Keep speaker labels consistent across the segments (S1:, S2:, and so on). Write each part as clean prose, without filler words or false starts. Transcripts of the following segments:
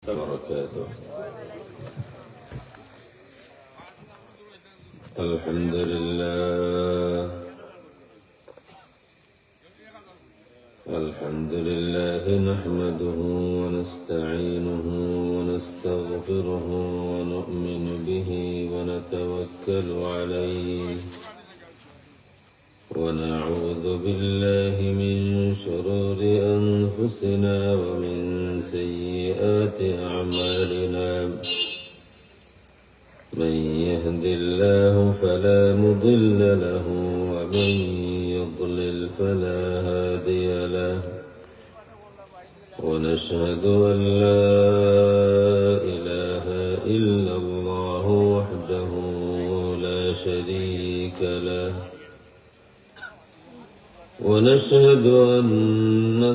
S1: وبركاته. الحمد لله نحمده ونستعينه ونستغفره ونؤمن به ونتوكل عليه ونعوذ بالله من شرور أنفسنا ومن سيئات أعمالنا من يهد الله فلا مضل له ومن يضلل فلا هادي له ونشهد أن لا إله إلا الله وحده لا شريك له ونشهد أن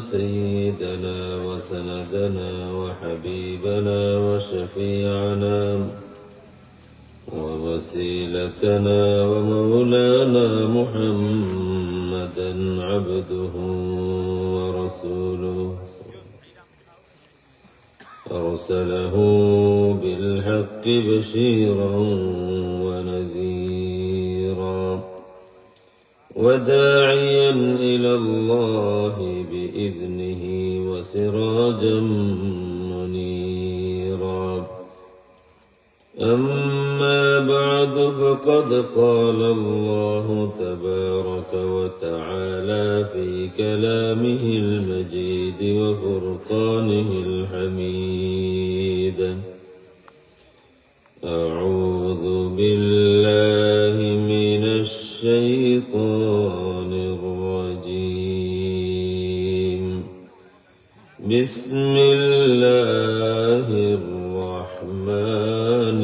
S1: سيدنا وسندنا وحبيبنا وشفيعنا ووسيلتنا ومولانا محمدا عبده ورسوله أرسله بالحق بشيرا ونذيرا وداعيا إلى الله بإذنه وسراجا منيرا أما بعد فقد قال الله تبارك وتعالى في كلامه المجيد وفرقانه الحميد أعوذ بالله من الشيطان الرجيم بسم الله الرحمن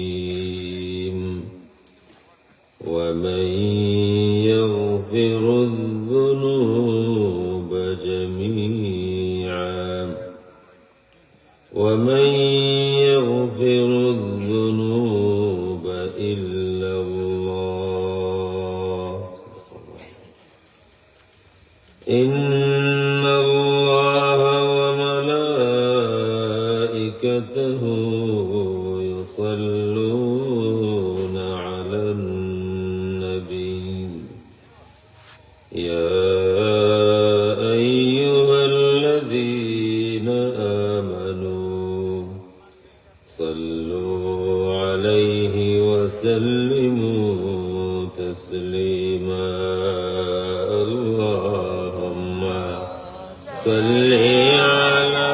S1: الرحيم ومن يغفر الذنوب جميعا ومن يغفر الذنوب إلا الله إن الله وملائكته يصلون على النبي يا أيها الذين آمنوا صلوا عليه وسلموا تسليما اللهم صل على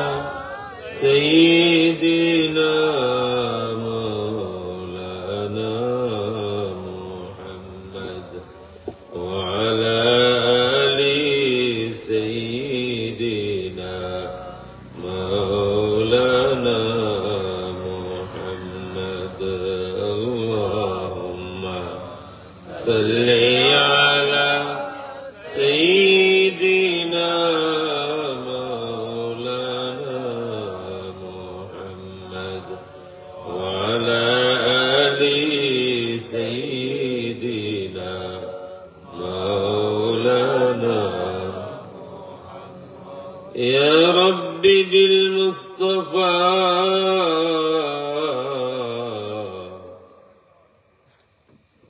S1: سيدنا مولانا محمد وعلى آل سيدنا مولانا محمد اللهم صل على سيدنا مولانا محمد وعلى آل سيدنا مولانا يا رب بالمصطفى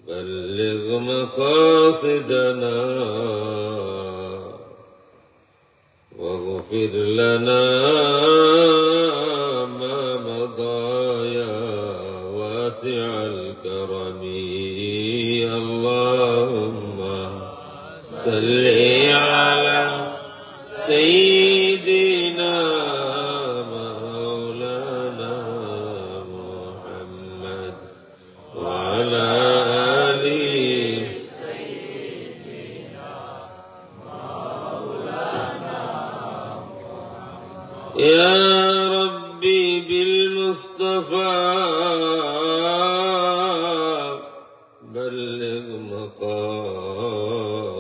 S1: بلغ مقاصدنا واغفر لنا ما مضى يا واسع الكرم اللهم صل على سيدنا مولانا محمد وعلى آل سيدنا مولانا محمد يا ربي بالمصطفى بلغ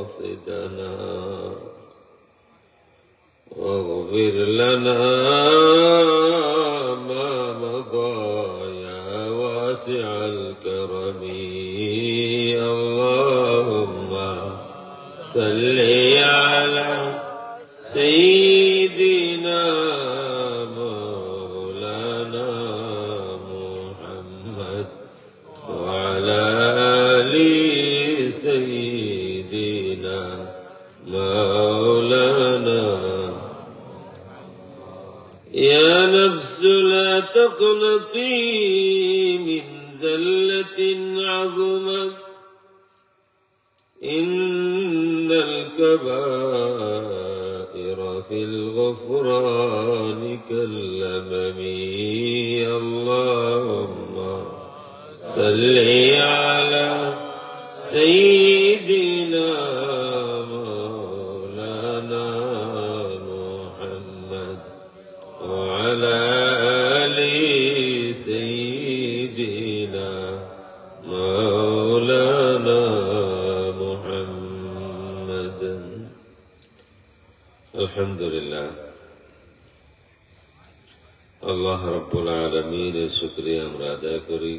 S1: مقاصدنا واغفر لنا ما مضى يا واسع الكرم اللهم صل على سيدنا يا نفس لا تقنطي من زلة عظمت إن الكبائر في الغفران كالأمم اللهم صل على سيدنا مولانا محمد وعلى آل سيدنا مولانا محمد الحمد لله আল্লাহ রাব্বুল আলামিনের শুকরিয়া আমরা আদায় করি।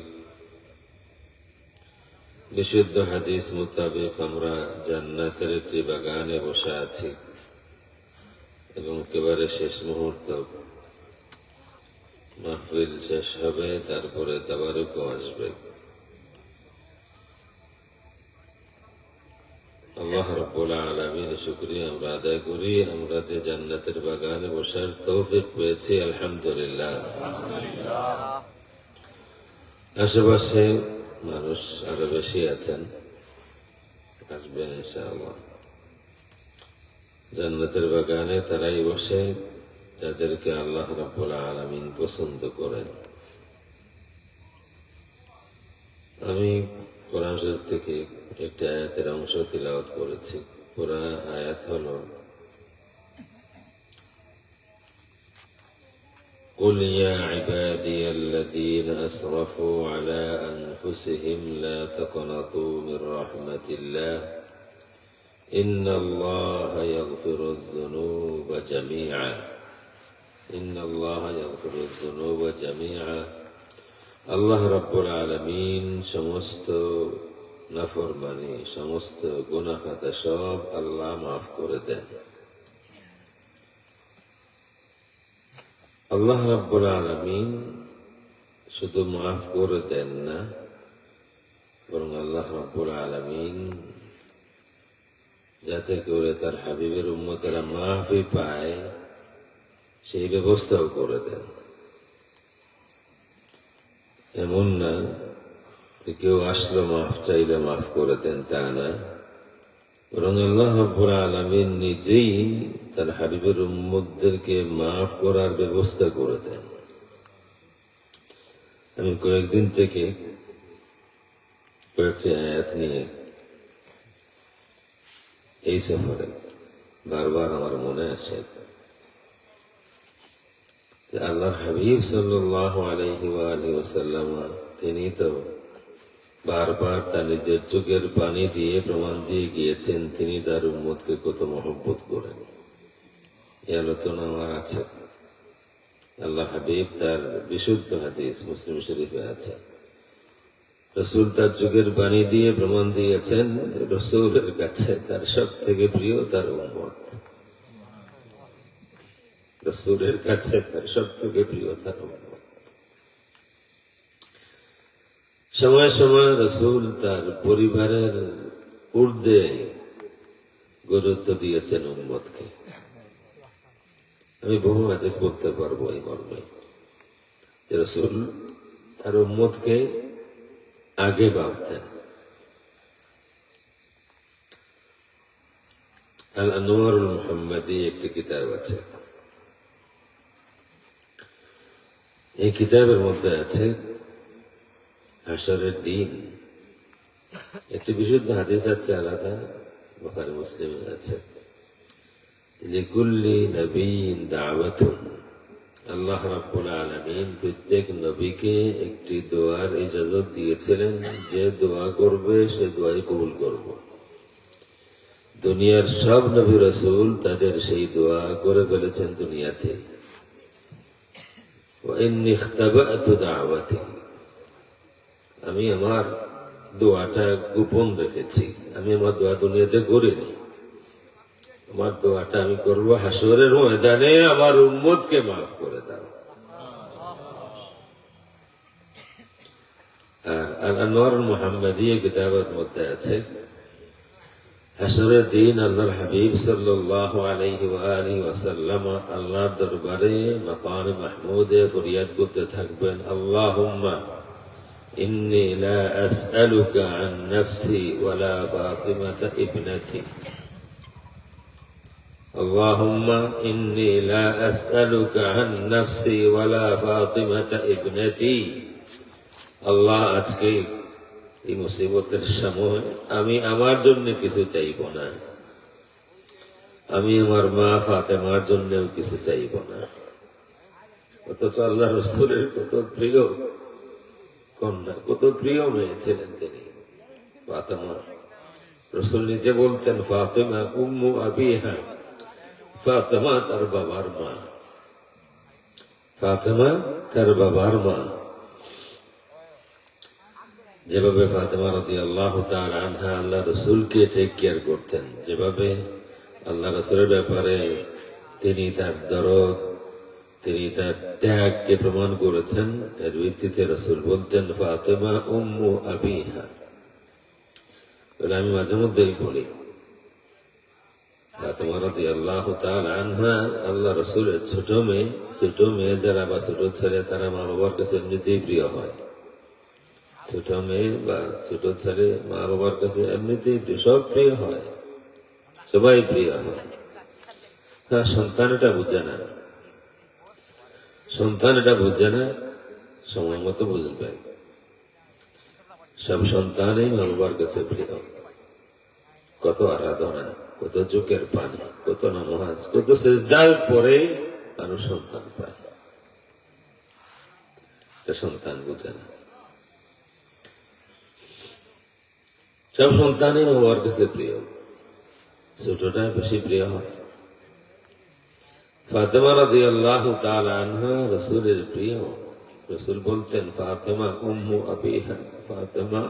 S1: বিশুদ্ধ হাদিস মোতাবেক আমরা জান্নাতের একটি বাগানে বসে আছি এবং একেবারে শেষ মুহূর্ত, মাহফিল শেষ হবে, তারপরে তাবারুকও আসবে। আল্লাহ রাব্বুল আলামিনের শুকরিয়া আমরা আদায় করি, আমরা যে জান্নাতের বাগানে বসার তৌফিক পেয়েছি, আলহামদুলিল্লাহ। আশেপাশে মানুষ আরো বেশি আছেন, আসবেন ইনশাআল্লাহ। জান্নাতের বাগানে তারাই বসে যাদেরকে আল্লাহ রাব্বুল আলামিন পছন্দ করেন। আমি কোরআন শরীফ থেকে একটি আয়াতের অংশ তিলাওয়াত করেছি। পুরা আয়াত হলো قل يا عبادي الذين أسرفوا على أنفسهم لا تقنطوا من رحمة الله إن الله يغفر الذنوب جميعا إن الله يغفر الذنوب جميعا আল্লাহ রাব্বুল আলামিন সমস্ত নাফরমানি, সমস্ত গুনাহ খাতা সব আল্লাহ মাফ করে দেন। আল্লাহ রাব্বুল আলামিন শুধু মাফ করে দেন না, বরং আল্লাহ রাব্বুল আলামিন যাতে করে তার হাবিবের উম্মতেরা মাফই পায় সেই ব্যবস্থাও করে দেন। এমন না কেউ আসলো মাফ চাইলে মাফ করে দেন, তা না, বরং আল্লাহ রাব্বুল আলামিন নিজেই তার হাবিবের উম্মতদেরকে মাফ করার ব্যবস্থা করে দেন। আমি কয়েকদিন থেকে কয়েকটি আয়াত নিয়ে এই সফরে বারবার আমার মনে আসে যে আল্লাহর হাবিব সাল্লাল্লাহু আলাইহি ওয়া আলিহি ওয়াসাল্লাম তিনি তো বারবার তার নিজের চোখের পানি দিয়ে প্রমাণ দিয়ে গিয়েছেন তিনি তার উম্মতকে কত মহব্বত করেন। এই আলোচনা আমার আছে। আল্লাহ হাবিব তার বিশুদ্ধ হাদিস মুসলিম শরীফে আছে, রাসূল তার চোখের পানি দিয়ে প্রমাণ দিয়েছেন রাসূলের কাছে তার সব থেকে প্রিয় তার উম্মত। রাসূলের কাছে তার সব থেকে প্রিয় তার উম্মত। সময় সময় রাসূল তার পরিবারের ঊর্ধ্বে গুরুত্ব দিয়েছেন উম্মতকে। আমি বহু হাদিস বলতে পারবো এই মর্মে যে রাসূল তার উম্মতকে আগে ভাবতেন। আল আনওয়ারুল মুহাম্মাদি একটি কিতাব আছে, এই কিতাবের মধ্যে আছে হাসরের দিন একটি বিশুদ্ধ হাদিস আছে, আলাদা বুখারী মুসলিমে আছে, লিকুল্লি নবিয়্যিন দাওয়াতুন, আল্লাহ রাব্বুল আলামিন প্রত্যেক নবীকে একটি দোয়ার ইজাজত দিয়েছিলেন, যে দোয়া করবে সে দোয়াই কবুল করব। দুনিয়ার সব নবী রাসূল তাদের সেই দোয়া করে ফেলেছেন দুনিয়াতে। ওয়া ইন্নী ইখতাবাতু দাওয়াতি, আমি আমার দোয়াটা গোপন রেখেছি, আমি আমার দোয়া দুনিয়াতে করিনি। আমার দোয়াটা আমি করবো হাসরের ময়দানে, আমার উম্মতকে মাফ করে দাও। আর আল আনওয়ারুল মুহাম্মাদিয়া কিতাবের মধ্যে আছে হাসরের দিন আল্লাহর হাবিব সাল্লাল্লাহু আলাইহি ওয়া আলিহি ওয়াসাল্লাম আল্লাহর দরবারে মাকামে মাহমুদে ফরিয়াদ করতে থাকবেন, আল্লাহুম্মা ইন্নী লা আসআলুকা আন নাফসি ওয়ালা ফাতিমাতা ইবনাতি, আল্লাহুম্মা ইন্নী লা আসআলুকা আন নাফসি ওয়ালা ফাতিমাতা ইবনাতি। আল্লাহ, আজকে এই মুসিবতের সময় আমি আমার জন্য কিছু চাইব না, আমি আমার মা ফাতেমার জন্যও কিছু চাইব না। অথচ আল্লাহ রাসূলের কত প্রিয় কন্যা, কত প্রিয় মেয়ে ছিলেন তিনি, ফাতেমা। রাসূল নিজে বলতেন, ফাতেমা উম্মু আবিহা, ফাতেমা তার বাবার মা, ফাতেমা তার বাবার মা। যেভাবে ফাতেমা রাদিয়াল্লাহু তাআলা আনহা আল্লাহ রাসূলকে টেক কেয়ার করতেন, যেভাবে আল্লাহ রাসূলের ব্যাপারে তিনি তার দরদ, তিনি তার ত্যাগকে প্রমাণ করেছেন, এর ভিত্তিতে রাসূল বলতেন, ফাতেমা উম্মু আবিহা। আমি মাঝে মধ্যেই বলি, ফাতেমা রাদিয়াল্লাহু তাআলা আনহা আল্লাহ রাসূলের ছোট মেয়ে যারা বা ছোট ছেলে, তারা মা বাবার কাছে এমনিতেই প্রিয় হয়। ছোট মেয়ে বা ছোট ছেলে মা বাবার কাছে এমনিতেই সব প্রিয় হয়, সবাই প্রিয় হয়। হ্যাঁ, সন্তান এটা বুঝে না, সন্তান এটা বুঝে না, সময় মতো বুঝবে। সব সন্তানই মা বাবার কাছে প্রিয়। কত আরাধনা, কত চোখের পানি, কত নামাজ, কত সিজদার পরে মানুষ সন্তান পায়, সন্তান বুঝে না। সব সন্তানই মা বাবার কাছে প্রিয়, ছোটটা বেশি প্রিয় হয়। ফাতেমা রাদিয়াল্লাহু তাআলা আনহা রাসূলের প্রিয়। রাসূল বলতেন, ফাতেমা উম্মু আবিহা, ফাতেমা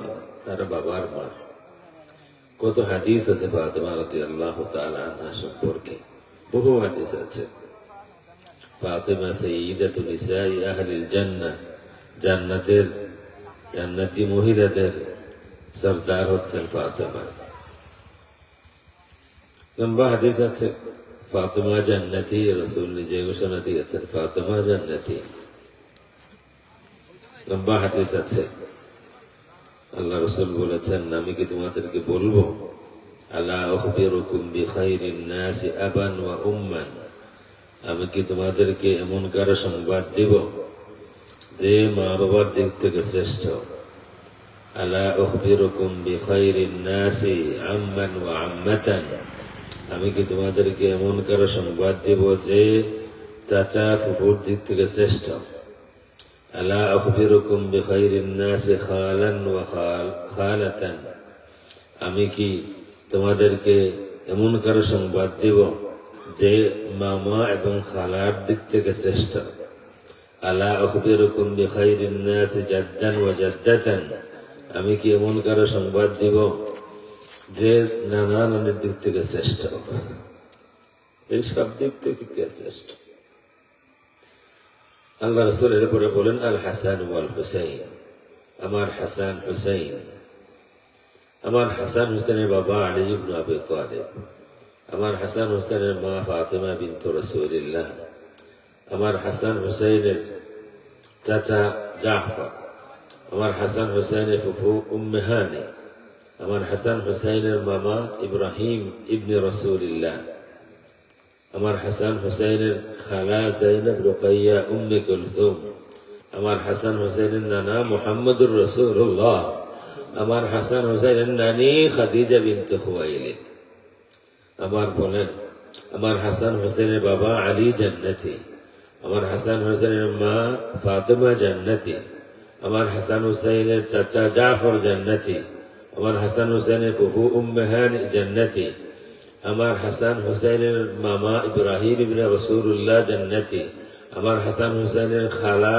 S1: তার বাবার মা। কত হাদিস আছে ফাতেমা রাদিয়াল্লাহু তাআলা আনহা সম্পর্কে, বহু হাদিস আছে। ফাতেমা সাইয়্যিদাতু নিসাই আহলিল জান্নাহ, জান্নাতি মহিলাদের সরদার হচ্ছেন ফাতেমা। লম্বা হাদিস আছে, ফাতেমা জান্নাতি, রাসূল নিজে ঘোষণা দিয়েছেন ফাতেমা জান্নাতি। লম্বা হাদিস আছে, আল্লাহ রাসূল বলেছেন, আমি কি তোমাদেরকে বলবো, আলা উখবিরুকুম বিখাইরিন নাসি আবান ওয়া উম্মান, আমি কি তোমাদেরকে এমন কারো সংবাদ দিব যে মা বাবার দিক থেকে শ্রেষ্ঠ। আলা উখবিরুকুম বিখাইরিন নাসি আম্মান ওয়া আম্মাতান, আমি কি তোমাদেরকে এমন কারো সংবাদ দিব যে চাচা ফুফুর দিক থেকে শ্রেষ্ঠ। আলা উখবিরুকুম বিখাইরিন নাসি খালান ওয়া খালাতান, আমি কি তোমাদেরকে এমন কারো সংবাদ দিব যে মামা এবং খালার দিক থেকে শ্রেষ্ঠ। আলা উখবিরুকুম বিখাইরিন নাসি জাদ্দান ওয়া জাদ্দাতান, আমি কি এমন কারো সংবাদ দিব যে নানা নানির দিক থেকে শ্রেষ্ঠ। এই সব দিক থেকে কে শ্রেষ্ঠ? আল্লাহ রাসূল এরপরে বলেন, আল হাসান ওয়াল হুসাইন, আমার হাসান হুসাইন। আমার হাসান হুসাইনের বাবা আলী ইবনে আবি তালিব, আমার হাসান হুসাইনের মা ফাতেমা বিনতু রাসূলিল্লাহ, আমার হাসান হুসাইনের চাচা জাফর, আমার হাসান হুসাইনের ফুফু উম্মে হানি, আমার হাসান হুসাইনের মামা ইব্রাহিম ইবনে রাসূলিল্লাহ, আমার হাসান হুসাইনের খালা যায়নাব রুকাইয়া উম্মে কুলথুম, আমার হাসান হুসাইনের নানা মুহাম্মদুর রাসূলুল্লাহ, আমার হাসান হুসাইনের নানি খাদিজা বিনতে খুয়াইলিদ। আমার বলেন, আমার হাসান হুসাইনের বাবা আলী জান্নাতি, আমার হাসান হুসাইনের মা ফাতেমা জান্নাতি, আমার হাসান হুসাইনের চাচা জাফর জান্নাতি, আমার হাসান হুসাইনের ফুফু উম্মে হানি জান্নাতি, আমার হাসান হুসাইনের মামা ইব্রাহিম ইবনে রাসূলুল্লাহ জান্নাতি, আমার হাসান হুসাইনের খালা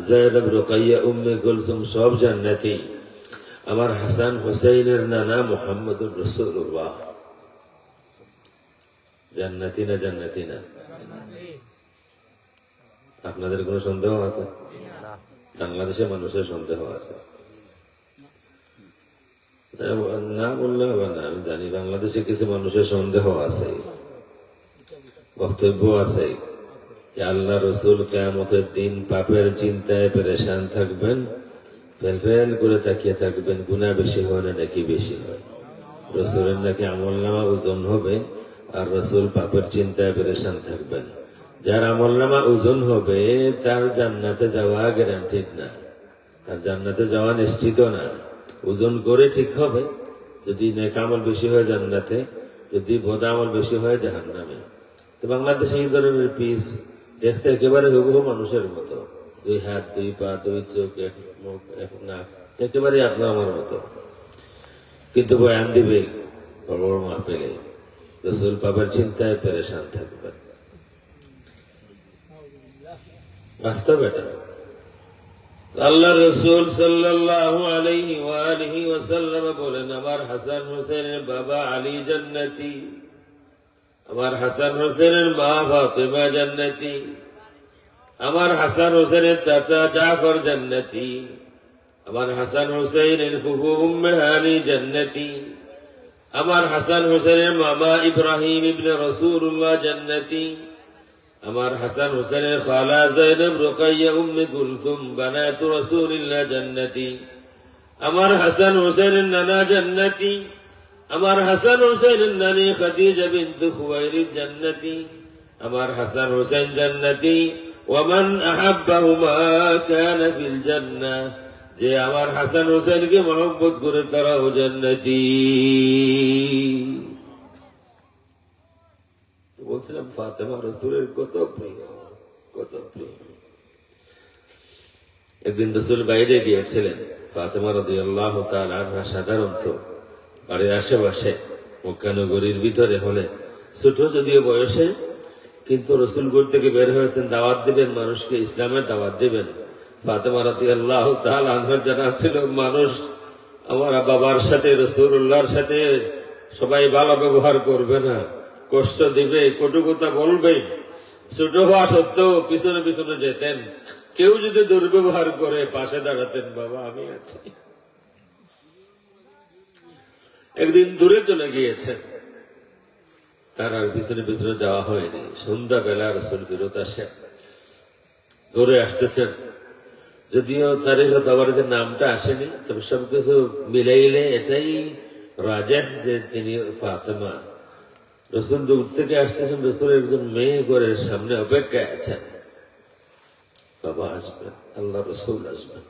S1: যায়নাব রুকাইয়া উম্মে কুলসুম সব জান্নাতি, আমার হাসান হুসাইনের নানা মুহাম্মদুর রাসূলুল্লাহ। জান্নাতি না জান্নাতি না? আপনাদের কোনো সন্দেহ আছে? বাংলাদেশের মানুষের সন্দেহ আছে। না বললে হবে না। আমি জানি বাংলাদেশে কিছু মানুষের সন্দেহ আছে, বক্তব্য আছে যে আল্লাহ রসুল কিয়ামতের দিন পাপের চিন্তায় পেরেশান থাকবেন, ফেল করে তাকিয়ে থাকবেন, গুনাহ বেশি হয় না নাকি বেশি হয়। রসুলের নাকি আমলনামা ওজন হবে আর রসুল পাপের চিন্তায় পেরেশান থাকবেন। যার আমলনামা ওজন হবে তার জান্নাতে যাওয়া গ্যারান্টিড না, তার জান্নাতে যাওয়া নিশ্চিত না। ওজন করে ঠিক হবে, যদি নেক আমল বেশি হয় জান্নাতে, যদি বদ আমল বেশি হয় জাহান্নামে। তো বাংলাদেশে এই ধরনের পিস দেখতে একেবারে হুবহু মানুষের মতো, 2 হাত 2 পা 2 চোখ 1 মুখ 1 নাক, একেবারে আপনার আমার মতো। কিন্তু বয়ান দিবে বড় বড় মাহফিলে, রসুল পাপের চিন্তায় পেরেশান থাকবেন। বাস্তব এটা। আল্লাহ রসুল সাল্লাল্লাহু আলাইহি ওয়া আলিহি ওয়াসাল্লাম বলেন, আমার হাসান হোসেনের বাবা আলী জান্নাতি, আমার হাসান হোসেনের মা ফাতেমা জান্নাতি, আমার হাসান হোসেনের চাচা জাফর জান্নাতি, আমার হাসান হোসেনের ফুফু উম্মে হানি জান্নাতি, আমার হাসান হোসেনের মামা ইব্রাহিম ইবনে রাসূলুল্লাহ জান্নাতি, আমার হাসান হোসেনের খালা যায়েনব রুকাইয়া উম্মে কুলসুম বানাতু রাসূলিল্লাহ জান্নাতি, আমার হাসান হোসেনের নানা জান্নাতি, আমার হাসান হোসেনের নানি খাদিজা বিনত খুয়াইলিদ জান্নাতি, আমার হাসান হোসেন জান্নাতি, ওয়া মান আহাব্বাহুমা কানা ফিল জান্নাহ, যে আমার হাসান হোসেনকে মহব্বত করে তারাও জান্নাতি। বলছিলাম ফাতেমা রাসূলের কত প্রিয়, কত প্রিয়। একদিন রাসূল বাইরে গিয়েছিলেন, ফাতেমা রাদিয়াল্লাহু তাআলা আনহা সাধারণত বাড়ির আশেপাশে মক্কা নগরীর ভিতরে হলে ছোট যদিও বয়সে, কিন্তু রাসূল থেকে বের হয়েছেন দাওয়াত দিবেন, মানুষকে ইসলামের দাওয়াত দিবেন। ফাতেমা রাদিয়াল্লাহু তাআলা আনহার জানা ছিল মানুষ আমার বাবার সাথে রাসূলুল্লাহর সাথে সবাই ভালো ব্যবহার করবে না, কষ্ট দিবে, কটু কথা বলবে। ছোট হওয়া সত্ত্বেও পিছনে পিছনে যেতেন, কেউ যদি দুর্ব্যবহার করে পাশে দাঁড়াতেন, বাবা আমি আছি। একদিন দূরে চলে গিয়েছেন, তার আর পিছনে পিছনে যাওয়া হয়নি। সন্ধ্যাবেলা রাসূল ফেরত আসেন, ঘুরে আসতেছেন, যদিও তারিখ তাবারিতে নামটা আসেনি, তবে সবকিছু মিলাইলে এটাই রাজেহ যে তিনি ফাতেমা। রাসূল দূর থেকে আসতেছেন, রাসূলের একজন মেয়ে ঘরের সামনে অপেক্ষায় আছেন, বাবা আসবেন, আল্লাহ রাসূল আসবেন।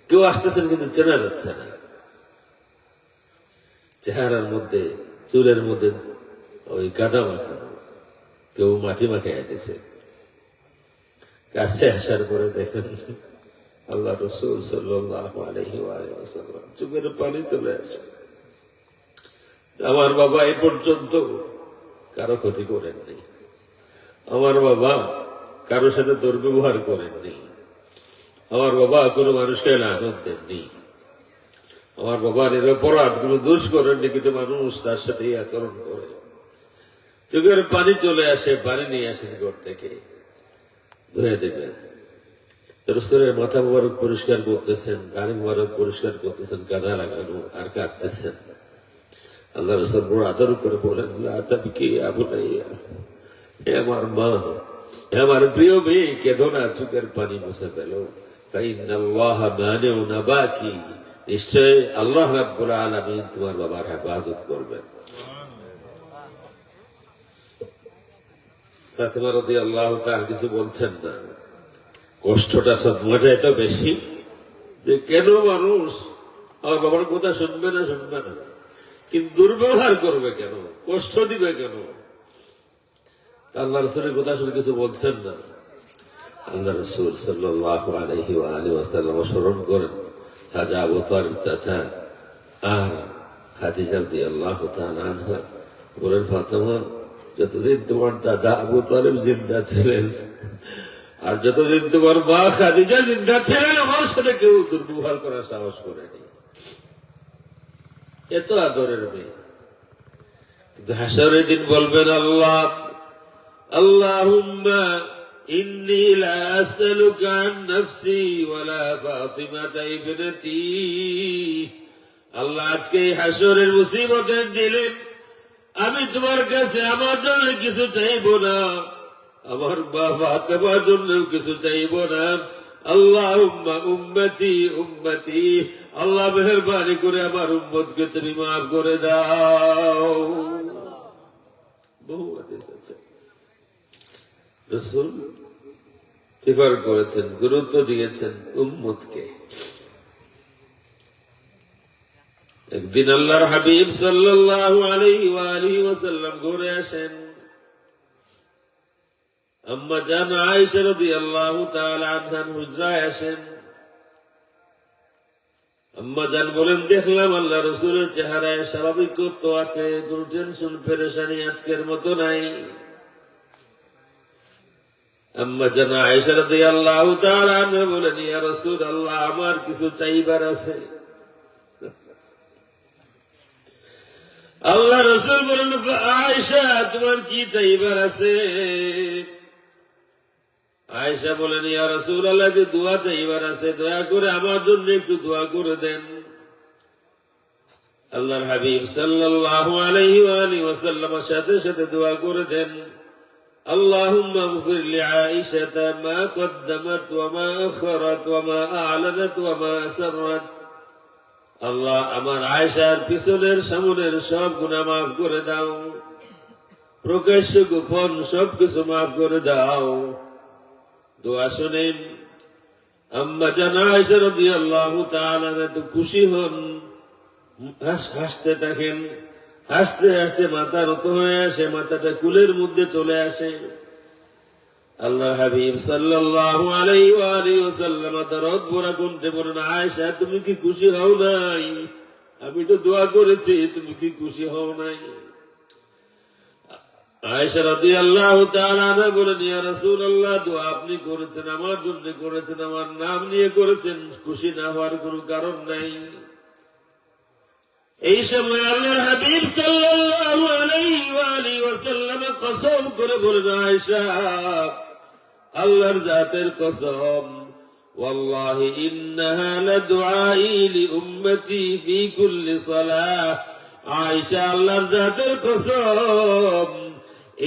S1: কেউ আসতেছেন কিন্তু চেনা যাচ্ছে না, চেহারার মধ্যে চুলের মধ্যে ওই কাদা মাখানো, কেউ মাটি মাখাইয়া দিছে। কাছে আসার পরে দেখেন আল্লাহ রাসূল সাল্লাল্লাহু আলাইহি ওয়াসাল্লাম, চোখের পানি চলে আসে। আমার বাবা এই পর্যন্ত কারো ক্ষতি করেননি, আমার বাবা কারোর সাথে দুর্ব্যবহার করেননি, আমার বাবা কোনো মানুষকে লানত দেননি, আমার বাবার এর অপরাধ কোনো দোষ করেননি, কিন্তু মানুষ তার সাথে এই আচরণ করে। চোখের পানি চলে আসে, পানি নিয়ে আসেন ঘর থেকে, ধুয়ে দেবেন। রাসূলের মাথা মুবারক পরিষ্কার করতেছেন, গাড়ি মুবারক পরিষ্কার করতেছেন, কাদা লাগানো আর কাঁদতেছেন। আল্লাহ রাসূল বড় আদর করে বলেন, লা তাবকি ইয়া বুনাইয়া, হে আমার মা, হে আমার প্রিয় মেয়ে, কেঁদো না, চোখের পানি মুছে ফেলো। ফাইন্নাল্লাহা মানিউ নাবাকি, নিশ্চয় আল্লাহ রাব্বুল আলামিন তোমার বাবার হেফাজত করবেন। ফাতেমা রাদিয়াল্লাহু তাআলা কিছু বলছেন না, কষ্টটা সদমাটা এত বেশি যে কেন মানুষ আমার বাবার কথা শুনবে না, শুনবে না, কিন্তু দুর্ব্যবহার করবে কেন, কষ্ট দিবে কেন? আল্লাহ রাসূলের কথা শুনে কিছু বলছেন না। আল্লাহ রাসূল সাল্লাল্লাহু আলাইহি ওয়া আলিহি ওয়াসাল্লাম স্মরণ করেন খাজা আবু তালিব চাচা আর খাদিজা রাদিয়াল্লাহু তাআলা আনহা। বলেন, ফাতেমা, যতদিন তোমার দাদা আবু তালিব জিন্দা ছিলেন আর যতদিন তোমার মা খাদিজা জিন্দা ছিলেন, আমার সাথে কেউ দুর্ব্যবহার করার সাহস করেনি। এত আদরের মেয়ে। কিন্তু হাসরের দিন বলবেন, আল্লাহ আল্লাহুম্মা ইন্নী লা আসআলুকা আন নাফসি ওয়ালা ফাতিমাতা ইবনাতি। আল্লাহ আজকে এই হাসরের মুসিবতের দিলে আমি তোমার কাছে আমার জন্য কিছু চাইব না, আমার বাবা তোমার জন্য কিছু চাইব না। আল্লাহুম্মা উম্মতি উম্মতি, আল্লাহ মেহেরবানি করে আমার উম্মতকে তুমি মাফ করে দাও। বহু হাদিস আছে, রাসূল প্রিফার করেছেন, গুরুত্ব দিয়েছেন উম্মতকে। একদিন আল্লাহর হাবিব সাল্লাল্লাহু আলাইহি ওয়া আলিহি ওয়াসাল্লাম ঘুরে আসেন। আম্মা জান আয়েশা রাদিয়াল্লাহু তাআলা আনহার হুজরায় আসেন। আম্মা জান বলেন, দেখলাম আল্লাহ রাসূলের চেহারায় স্বাভাবিকত্ব আছে, কোনো টেনশন পেরেশানি আজকের মতো নাই। আম্মা জান আয়েশা রাদিয়াল্লাহু তাআলা আনহা বলেন, ইয়া রাসূলুল্লাহ, আমার কিছু চাইবার আছে। আল্লাহ রাসূল বলেন, আয়েশা তোমার কি চাইবার আছে? আয়েশা বলেন, ইয়া রাসূলুল্লাহ, যে দোয়া চাইবার আছে, দয়া করে আমার জন্য একটু দোয়া করে দেন। আল্লাহর হাবিব সাল্লাল্লাহু আলাইহি ওয়া আলিহি ওয়াসাল্লাম সাথে সাথে দোয়া করে দেন, আল্লাহুম্মা ইগফির লিআয়েশা মা কদ্দামাত ওয়া মা আখরাত ওয়া মা আ'লানাত ওয়া মা আসরাত। আল্লাহ আমার আয়েশার পিছনের সামনের সব গুনাহ মাফ করে দাও, প্রকাশ্য গোপন সবকিছু মাফ করে দাও। দোয়া শুনেন আম্মা জান আয়েশা রাদিয়াল্লাহু তাআলা তো খুশি হন, হাসতে থাকেন, হাসতে হাসতে মাথা নত হয়ে আসে, মাথাটা কুলের মধ্যে চলে আসে। আল্লাহ হাবিব সাল্লাল্লাহু আলাইহি ওয়া আলিহি ওয়াসাল্লাম দরদ ভরা কণ্ঠে বলেন, আয়েশা তুমি কি খুশি হও নাই? আমি তো দোয়া করেছি, তুমি কি খুশি হও নাই? আয়েশা রাদিয়াল্লাহু তাআলা আনহা বলেন, ইয়া রাসূলুল্লাহ, দোয়া আপনি করেছেন, আমার জন্য করেছেন, আমার নাম নিয়ে করেছেন, খুশি না হওয়ার কোনো কারণ নাই। এই সময় আল্লাহর হাবিব সাল্লাল্লাহু আলাইহি ওয়া আলিহি ওয়াসাল্লাম কসম করে বলেন, আয়েশা আল্লাহর জাতের কসম, ওয়াল্লাহি ইন্নাহা লাদুআই লিউম্মতি ফি কুল্লি সালাহ। আয়েশা আল্লাহর জাতের কসম,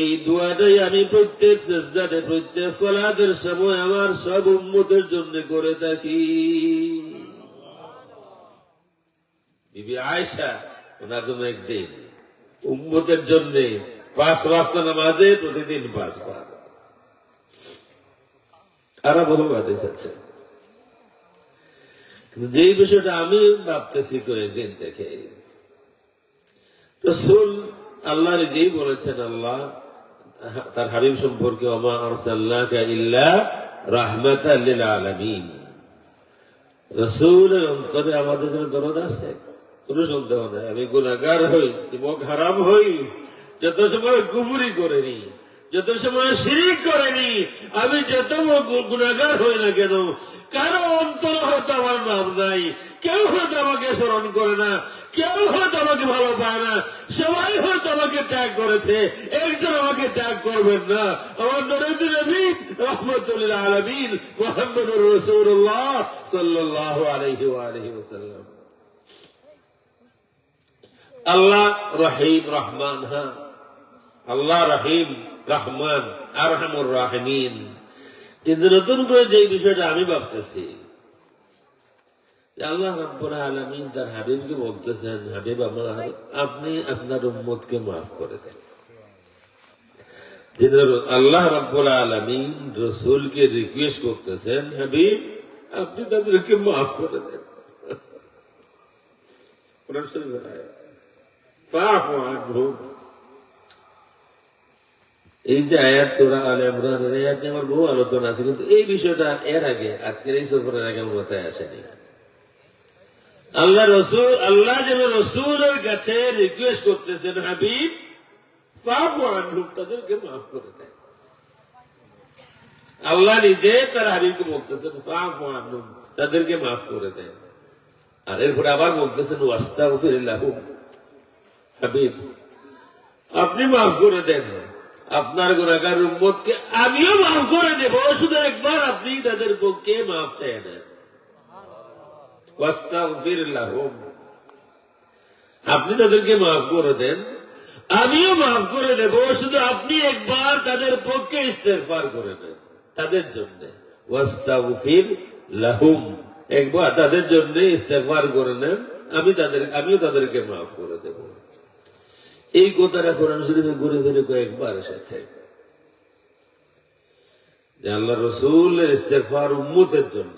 S1: এই দোয়াটাই আমি প্রত্যেক সিজদাতে, প্রত্যেক সালাতের সময় আমার সব উম্মতের জন্য করে থাকি। বিবি আয়েশা ওনার জন্য একদিন, উম্মতের জন্য 5 ওয়াক্ত নামাজে প্রতিদিন 5 বার। আরো বহু হাদিস আছে, কিন্তু যেই বিষয়টা আমি ভাবতেছি কয়েকদিন থেকে, রাসূল আল্লাহ নিজেই বলেছেন, আল্লাহ তার হাবিব সম্পর্কে, ওমা আরসালনাকা ইল্লা রাহমাতাল লিল আলামিন। রাসূলের অন্তরে আমাদের জন্য দরদ আছে, কোনো সন্দেহ নাই। আমি গুনাহগার হই, দিমাগ হারাম হই, যত সময় কুফরি করেনি, যত সময় শিরিক করেনি, আমি যত গুনাহগার হই না কেন, কারো অন্তর হয়তো আমার নাম নাই, কেউ হয়তো আমাকে স্মরণ করে না, কেউ হয়তো আমাকে ভালো পায় না, সবাই হয়তো আমাকে ত্যাগ করেছে, একজন আমাকে ত্যাগ করবেন না, আমার নবী নবী রাহমাতুল লিল আলামিন মুহাম্মদুর রাসূলুল্লাহ সাল্লাল্লাহু আলাইহি ওয়া আলিহি ওয়াসাল্লাম। আল্লাহ রহিম রহমান, হ্যাঁ আল্লাহ রহিম রহমান আরহামুর রাহিমিন। কিন্তু নতুন করে যে বিষয়টা আমি ভাবতেছি, আল্লাহ রাব্বুল আলামিন তার হাবিবকে বলতেছেন, হাবিব আমার, আপনি আপনার উম্মতকে মাফ করে দেন। আল্লাহ রাব্বুল আলামিন রাসূলকে রিকোয়েস্ট করতেছেন, হাবিব আপনি তাদেরকে মাফ করে দেন। কোরআন শরীফের আয়াত, ফাআফু আনহুম। এই যে আয়াত সূরা আলে ইমরানের আয়াত নিয়ে আমার বহু আলোচনা আছে, কিন্তু এই বিষয়টা এর আগে, আজকের এই সফরের আগে আমার মাথায় আসেনি। আল্লাহ রসুল, আল্লাহ যেন রসুলের কাছে রিকোয়েস্ট করতেছেন, হাবিব ফাআফু আনহুম, তাদেরকে মাফ করে দেন। আল্লাহ নিজে তার হাবিবকে বলতেছেন, ফাআফু আনহুম, তাদেরকে মাফ করে দেন। আর এরপরে আবার বলতেছেন, ওয়াস্তাগফির লাহুম, হাবিব আপনি মাফ করে দেন, আপনার গুনাহগার উম্মতকে আমিও মাফ করে দেব, শুধু একবার আপনি তাদের পক্ষে মাফ চেয়ে নেন। ওয়াস্তাগফির লাহুম, আপনি তাদেরকে মাফ করে দেন, আমিও মাফ করে দেব, শুধু আপনি একবার তাদের পক্ষে ইস্তেগফার করে নেন, তাদের জন্য ওয়াস্তাগফির লাহুম, একবার তাদের জন্য ইস্তেগফার করে নেন, আমিও তাদেরকে মাফ করে দেব। এই কথাটা কোরআন শরীফে ঘুরে ফিরে কয়েকবার এসেছে যে আল্লাহ রসুলের ইস্তেগফার উম্মতের জন্য,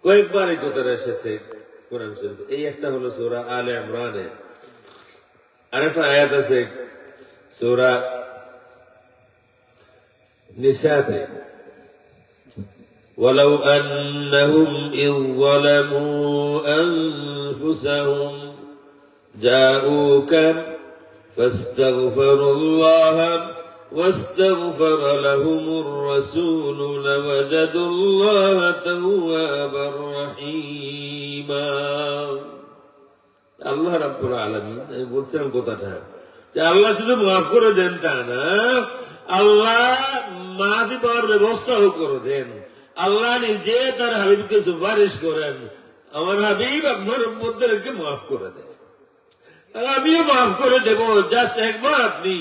S1: কয়েকবার এই কথাটা এসেছে কোরআন শরীফে। এই একটা হলো সূরা আলে ইমরানে, আরেকটা আয়াত আছে সূরা নিসাতে, ওয়ালাউ আন্নাহুম ইয যালামু আনফুসাহুম জাউকা ফাস্তাগফিরুল্লাহা واستغفر لهم الرسول لوجدوا الله توابا رحيما। আল্লাহ রাব্বুল আলামিন, আমি বলছিলাম কথাটা যে আল্লাহ শুধু মাফ করে দেন তা না, আল্লাহ মাফি পাওয়ার ব্যবস্থাও করে দেন। আল্লাহ নিজে তার হাবিবকে সুপারিশ করেন, আমার হাবিব আপনার উম্মতদেরকে মাফ করে দেন, আর আমিও মাফ করে দেব, জাস্ট একবার আপনি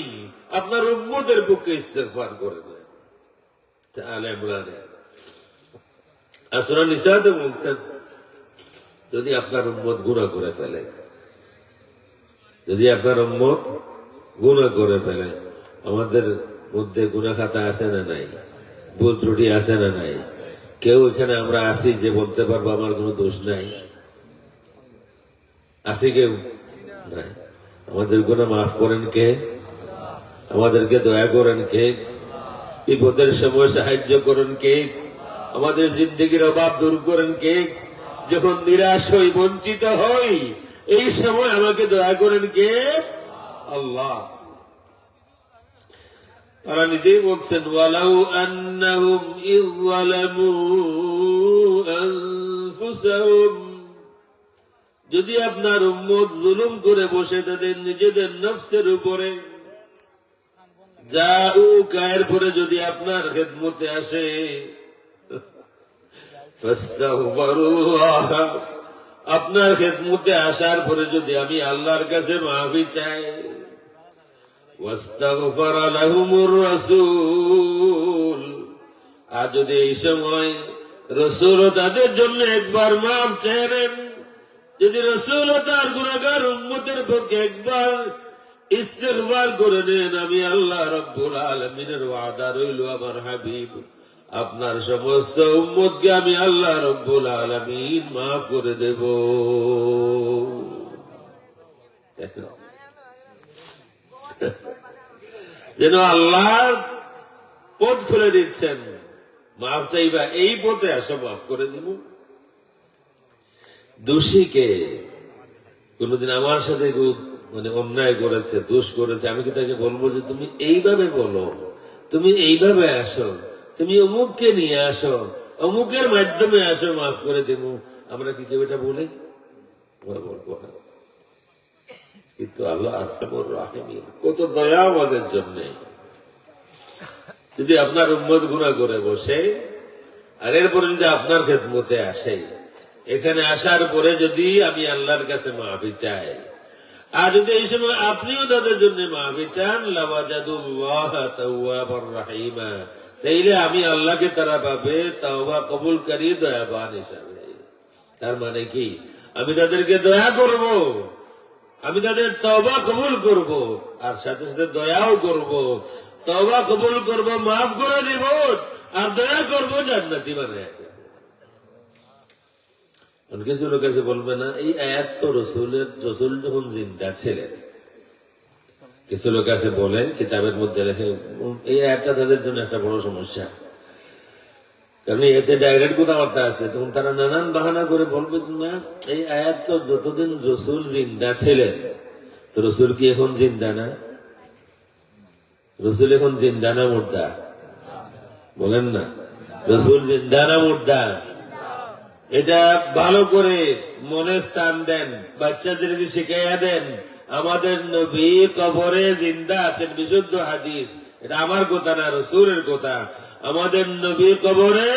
S1: আপনার উম্মতের পক্ষে ইস্তেগফার করে দেন। আলে ইমরানে, আর সূরা নিসাতে বলছেন যদি আপনার উম্মত গুনাহ করে ফেলে, যদি আপনার উম্মত গুনাহ করে ফেলে, আমাদের মধ্যে গুনাহ খাতা আছে না নাই, ভুল ত্রুটি আছে না নাই? কেউ এখানে আমরা আসি যে বলতে পারবো আমার কোনো দোষ নাই? আসি কেউ নাই? আমাদের গুনাহ মাফ করেন কে? আমাদেরকে দয়া করেন কে? বিপদের সময় সাহায্য করেন কে? আমাদের জিন্দেগির অভাব দূর করেন কে? যখন নিরাশ হই, বঞ্চিত হই, এই সময় আমাকে দয়া করেন কে? আল্লাহ। তারা নিজেই বলছেন ওয়ালাউ আন্নাহুম ইয যালামু আনফুসাহুম, যদি আপনার উম্মত জুলুম করে বসে তাদের নিজেদের নফসের উপরে, জাউকা, এরপরে যদি আপনার খেদমতে আসে, ফাস্তাগফিরুল্লাহ, আপনার খেদমতে আসার পরে যদি আমি আল্লাহর কাছে মাফি চাই, ওয়াস্তাগফার লাহুমুর রাসূল, আর যদি এই সময় রাসূল তাদের জন্য একবার মাফ চাইলেন, যদি রাসূল তার গুনাহগার উম্মতের পক্ষে একবার ইস্তেগফার করে নেন, আমি আল্লাহ রাব্বুল আলামিনের ওয়াদা রইল, আমার হাবিব আপনার সমস্ত উম্মতকে আমি আল্লাহ রাব্বুল আলামিন মাফ করে দেব। যেন আল্লাহ পথ খুলে দিচ্ছেন, মাফ চাইবা, এই পথে আসো, মাফ করে দিব। দোষীকে কোনদিন আমার সাথে অন্যায় করেছে, দোষ করেছে, আমি কি তাকে বলবো যে তুমি এইভাবে বলো, তুমি এইভাবে আসো, তুমি অমুককে নিয়ে আসো, অমুকের মাধ্যমে আসো, মাফ করে দেব? আমরা কি কেউ এটা বলি? বলবো না। কিন্তু আল্লাহ আরহামুর রাহিমিন, কত দয়া আমাদের জন্য। যদি আপনার উম্মত গুনাহ করে বসে, আর এরপরে যদি আপনার খেদমতে আসে, এখানে আসার পরে যদি আমি আল্লাহর কাছে মাফি চাই, আর যদি এই সময় আপনিও তাদের জন্য মাফি চান, লাওয়াজাদুল্লাহ তাওয়াবার রাহিমা, তাইলে আমি আল্লাহকে তারা পাবে তাওবা কবুলকারী, দয়াবান হিসাবে। তার মানে কি, আমি তাদেরকে দয়া করব, আমি তাদের তওবা কবুল করব, আর সাথে সাথে দয়াও করব। তওবা কবুল করব, মাফ করে দিব, আর দয়া করব, জান্নাতি বানায় দেব। কিছু লোক আছে বলবে না এই আয়াত তো রসুল যখন জিন্দা ছিলেন। কিছু লোক আছে বলে কিতাবের মধ্যে লেখে, এই আয়াতটা তাদের জন্য একটা বড় সমস্যা, কারণ এতে ডাইরেক্ট কথাবার্তা আছে। তখন তারা নানান বাহানা করে বলবে না এই আয়াত তো যতদিন রসুল জিন্দা ছিলেন, তো রসুল কি এখন জিন্দা না? রসুল এখন জিন্দা না মুর্দা? বলেন না, রসুল জিন্দা না মুর্দা? এটা ভালো করে মনে স্থান দেন, বাচ্চাদেরকে শিখাইয়া দেন। আমাদের নবী কবরে জিন্দা আছেন, বিশুদ্ধ হাদিস, এটা আমার কথা না, রসুলের কথা। আমাদের নবী কবরে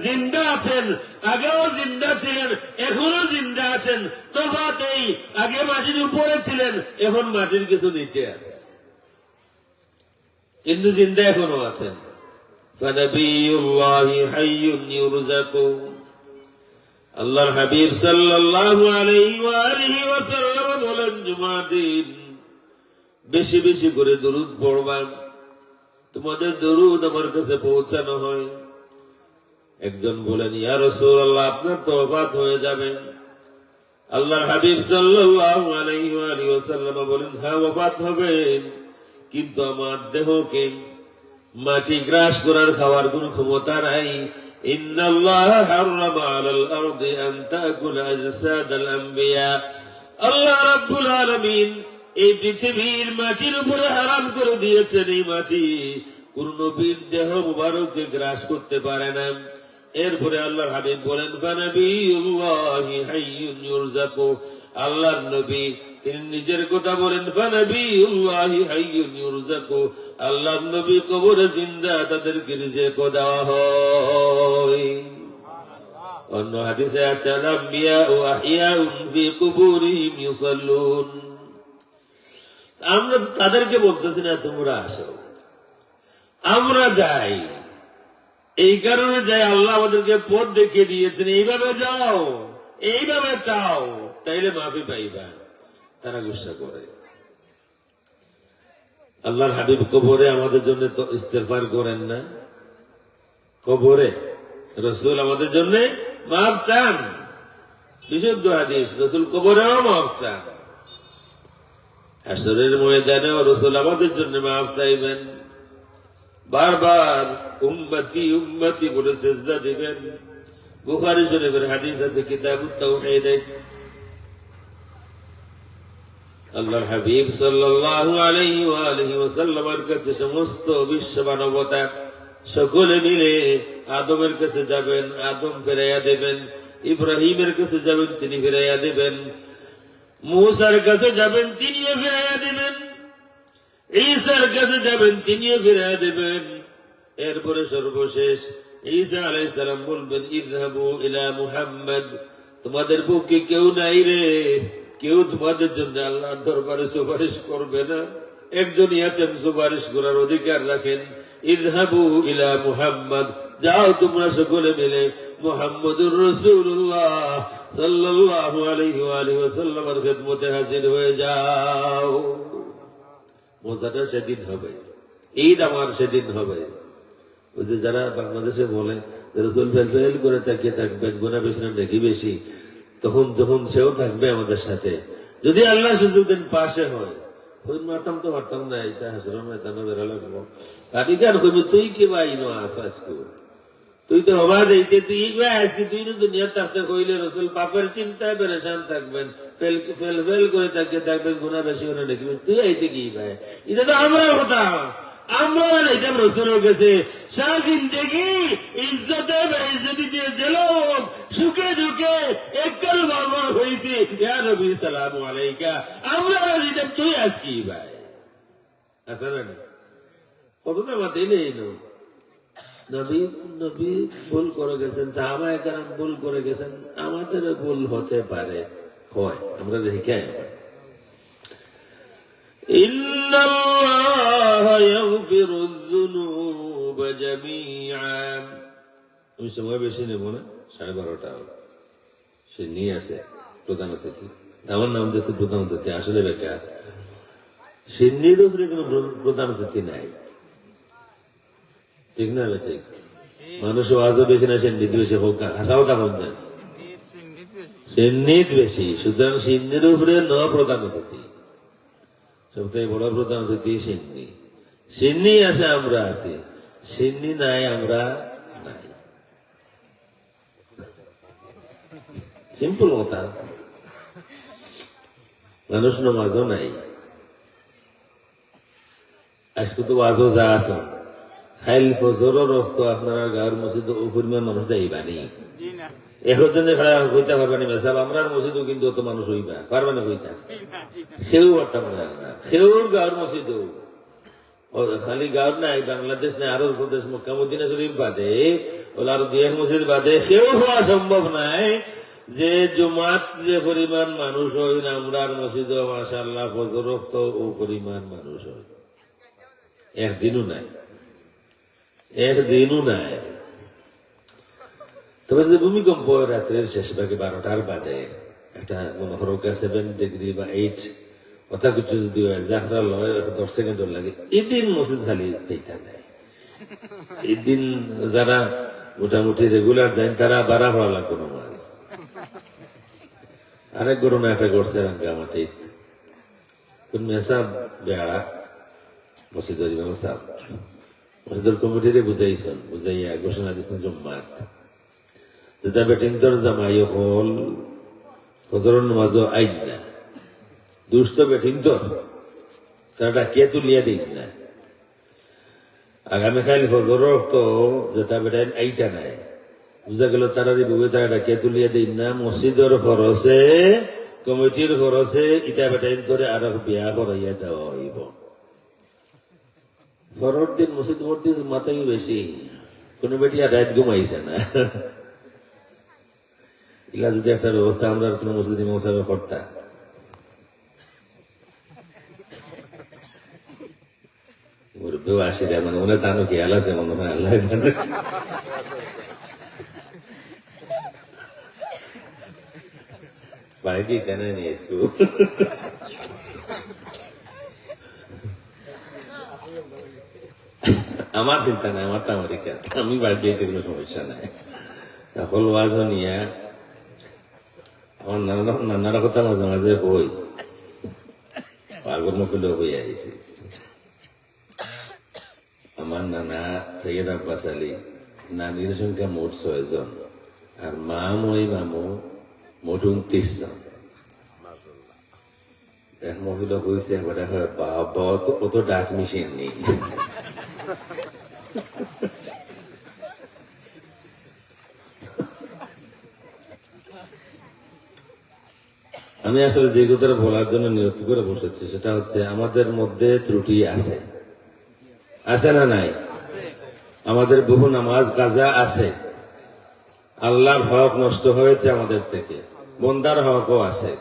S1: জিন্দা আছেন, আগেও জিন্দা ছিলেন, এখনো জিন্দা আছেন। তফাৎ এই, আগে মাটির উপরে ছিলেন, এখন মাটির কিছু নিচে আছে, কিন্তু জিন্দা এখনো আছেন। ফানাবিয়ুল্লাহি হাইয়ুন ইউরযাকু, আল্লাহর হাবিব সাল্লাল্লাহু আলাইহি ওয়া আলিহি ওয়াসাল্লাম বলেন, জুমার দিন বেশি বেশি করে দরুদ পড়বা, তোমাদের দরুদ আমার কাছে পৌঁছানো হয়। একজন বলেন, ইয়া রাসূলুল্লাহ, আপনার তো ওফাত হয়ে যাবে। আল্লাহর হাবিব সাল্লাল্লাহু আলাইহি ওয়া আলিহি ওয়াসাল্লাম বলেন, হ্যাঁ ওফাত হবে, কিন্তু আমার দেহকে মাটি গ্রাস করার খাওয়ার কোন ক্ষমতা নাই। ইন্নাল্লাহা হারামা আলাল আরদি আন তাকুলা আজসাদাল আম্বিয়া, আল্লাহ রাব্বুল আলামিন এই পৃথিবীর মাটির উপরে হারাম করে দিয়েছেন, এই মাটি কোন নবীর দেহ মুবারককে গ্রাস করতে পারে না। এরপরে আল্লাহর হাবিব বলেন, ফানাবিয়ুল্লাহি হাইয়ুন ইউরযাকু, আল্লাহর নবী তিনি নিজের কথা বলেন, ফানাবিয়ুল্লাহি হাইয়ুন ইউরযাকু, আল্লাহর নবী কবরে জিন্দা, তাদেরকে রিজিক দেওয়া হয়। অন্য হাদিসে আছে, আল-আম্বিয়া ওয়া আহইয়াউন ফি কুবুরিহিম ইউসাল্লুন, আমরা তাদেরকে বলতেছি না তোমরা আসো, আমরা যাই, এই কারণে যাই, আল্লাহ আমাদেরকে পথ দেখিয়ে দিয়েছেন, এইভাবে যাও, এইভাবে চাও, তাইলে মাফি পাইবা। তারা গুসা করে। আল্লাহর হাবিব কবরে আমাদের জন্য তো ইস্তেগফার করেন না? কবরে রাসূল আমাদের জন্য মাফ চান, বিশুদ্ধ হাদিস, রাসূল কবরেও মাফ চান, হাসরের ময়দানেও রাসূল আমাদের জন্য মাফ চাইবেন, বারবার উম্মতি উম্মতি বলে সিজদা দিবেন। বুখারী শরীফের হাদিস আছে, কিতাবুত তাওহীদে আল্লাহর হাবিব সাল্লাল্লাহু আলাইহি ওয়া আলিহি ওয়াসাল্লামের কাছে সমস্ত বিশ্ব মানবতা সকলে মিলে আদমের কাছে যাবেন, আদম ফিরাইয়া দেবেন, ইব্রাহিমের কাছে যাবেন, তিনি ফিরাইয়া দেবেন, মূসার কাছে যাবেন, তিনিও ফিরাইয়া দেবেন, ঈসার কাছে যাবেন, তিনিও ফিরাইয়া দেবেন। এরপরে সর্বশেষ ঈসা আলাইহিস সালাম বলবেন, ইযহাবু ইলা মুহাম্মদ, তোমাদের পক্ষে কেউ নাই রে, কেউ তোমাদের জন্য আল্লাহর দরবারে সুপারিশ করবে না, একজনই আছেন সুপারিশ করার অধিকার রাখেন। ইযহাবু ইলা মুহাম্মদ, যাও তোমরা সকলে মিলে মুহাম্মদুর রাসূলুল্লাহ সাল্লাল্লাহু আলাইহি ওয়া আলিহি ওয়াসাল্লামের খিদমতে হাজির হয়ে যাও। মজাটা সেদিন হবে, ঈদ আমার সেদিন হবে। ওই যে যারা বাংলাদেশে বলে রাসূল ফেল করে তাকিয়ে থাকবেন, গুনাহ বেশি না নেকি বেশি, তখন যখন সেও থাকবে আমাদের সাথে, যদি আল্লাহ সুযোগ দেন পাশে হয়, হইন মারতাম তো পারতাম না, এটা হাসর মেতানো বেড়ালে কাটিকার হইব, তুই কি ভাই নো আস আজকে, তুই তো হবা দিতে, তুই আজকে তুই দুনিয়া থাকতে কইলে রসুল পাপের চিন্তায় পেরেশান থাকবেন, ফেল ফেল ফেল করে তাকিয়ে থাকবেন, গুনাহ বেশি করে নেকি, তুই আইতে কি ভাই, এটা তো আমরা কথা, আমরা এটা রসুলের কাছে সারা জিন্দেগি ইজ্জতে বেইজ্জতি দিয়ে দিল, সুখে দুঃখে একবার বারবার হয়েছে, ইয়া নবী সালামু আলাইকা, আমরা এটা তুই আজ কি ভাই, আসা না কত না মাতে নেই নবী নবী ভুল করে গেছেন, সাহাবায়ে কেরাম ভুল করে গেছেন, আমাদের ভুল হতে পারে, হয়, আমরা রেখে ইন্নাল্লাহা ইয়াগফিরুয যুনুবা জামিআ। আমি সময় বেশি নেব না, 12:30 সে নিয়ে আসে প্রধান অতিথি, আমার নাম দিয়েছে প্রধান অতিথি, আসলে বেকার, সিন্নির উপরে কোন প্রধান অতিথি নাই, ঠিক না? ঠিক, মানুষ আজও বেশি না, সিন্নিত বেশি হোক, হাসাও কেমন যায়, সিন্নিত বেশি, সুতরাং সিন্নির উপরে ন প্রধান অতিথি, সবথেকে বড় প্রধান অতিথি সিন্নি, সিন্নি আছে আমরা আছি, সিন্নি নাই আমরা নাই, সিম্পল কথা আছে। মানুষ নামাজও নাই, আজকে তো আজও যা আছে খাইল ফজর রক্ত আপনারা গাঁর মসজিদ ও পরিমাণ মানুষ যাইবানি, এখন জন্য হইতে পারবানি মেসাব, আমরা মসজিদও কিন্তু অত মানুষ হইবা পারবানি, হইতা সেও পারতাম না, সেও গাঁর মসজিদও খালি গাঁও নাই, বাংলাদেশ নাই, আরো দেশ মক্কা মদিনা শরীফ বাদে ওলা আরো দুই এক মসজিদ বাদে কেউ হওয়া সম্ভব নাই যে জুমাত যে পরিমাণ মানুষ হয় না আমরার মসজিদ মাশাআল্লাহ ফজর তো ও পরিমাণ মানুষ হয়। একদিনও নাই, একদিনও নাই। তবে যে ভূমিকম্প রাত্রের শেষ ভাগে 12টার বাজে একটা মনে করো 7 ডিগ্রি বা 8 কথা কিছু যদি হয় জাহরা লয় 10 সেকেন্ড লাগে, এদিন মসজিদ খালি পেইতা নেয়। এদিন যারা মোটামুটি রেগুলার যান তারা বাড়া পড়া লাগবে নামাজ। আরেক ঘটনা একটা ঘটছে রাঙ্গামাটিত, কোন মেসাব বেড়া মসজিদের ইমাম সাহেব মসজিদের কমিটিরে বুঝাইয়া ঘোষণা দিচ্ছেন জম্মাত যেটা বেটিন্তর জামাই হল ফজর নামাজও আইন না, দুষ্ট বেটিন্তর তারা ডাকিয়া তুলিয়া দিন না, আগামীকাল ফজর তো যেটা বেটাইন আইতা নাই, বুঝা গেল তারা বুঝে তারা ডাকিয়া তুলিয়া দিন না, মসজিদের খরচে কমিটির খরচে ইটা বেটাইন ধরে আরো বিয়া করাইয়া দেওয়া হইব। পরের দিন মসজিদ ভর্তি মাথায় বেশি, কোন বেটি আর রাত ঘুমাইছে না। এগুলা যদি একটা ব্যবস্থা আমরা কোন মসজিদ ইমাম সাহেব করতাম, মুরব্বীও আসি রে, মানে মনে তানো খেয়াল আছে মনে হয় আল্লাহ জানে। বাড়িটি কেনে নিয়ে স্কুল আমার চিন্তা নাই, আমার তো আমারই কাজ, আমি বাড়িতে যেতে কোনো সমস্যা নাই। এখন ওয়াজও নিয়ে আমার নানার কথা মাঝে মাঝে হই, পাগল মুখলে হয়ে আইছি। আমার নানা সৈয়দ আব্বাস আলী, নানির সংখ্যা মোট 6 জন, আর মা মই মামু মোট 29 জন। এক মহিলা হয়েছে বাবা অত ডাক মিশিয়ে নেই। আমি আসলে যে কথাটা বলার জন্য নিয়ত করে বসেছি সেটা হচ্ছে আমাদের মধ্যে ত্রুটি আছে, আছে না নাই? আমাদের বহু নামাজ কাজা আছে, আল্লাহর হক নষ্ট হয়েছে আমাদের থেকে, বন্দার হকও আছে।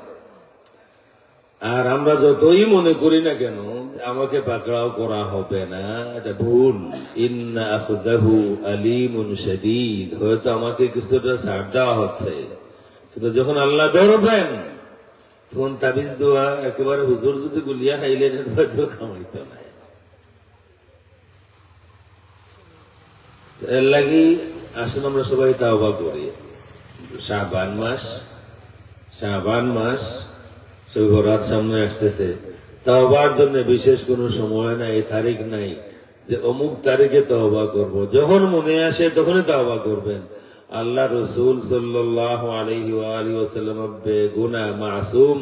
S1: আর আমরা যতই মনে করি না কেন আমাকে পাকড়াও করা হবে না, এটা ভুল। ইন্না আখদাহু আলিমুন শাদীদ, হয়তো আমাকে কিছুটা ছাড় দেওয়া হচ্ছে, কিন্তু যখন আল্লাহ ধরবেন তখন তাবিজ দোয়া একেবারে হুজুর যদি গুলিয়া খাইলেন এর মধ্যেও কামাইতো না। এর লাগি আসলে আমরা সবাই তাওবা করি। শাবান মাস সৈবরাত সামনে আসতেছে, তাওবার জন্য বিশেষ কোনো সময় নাই, তারিখ নাই যে অমুক তারিখে তওবা করব। যখন মনে আসে তখনই তওবা করবেন। আল্লাহ রসুল সাল্লাল্লাহু আলাইহি ওয়া আলিহি ওয়াসাল্লাম বেগুনাহ মাসুম,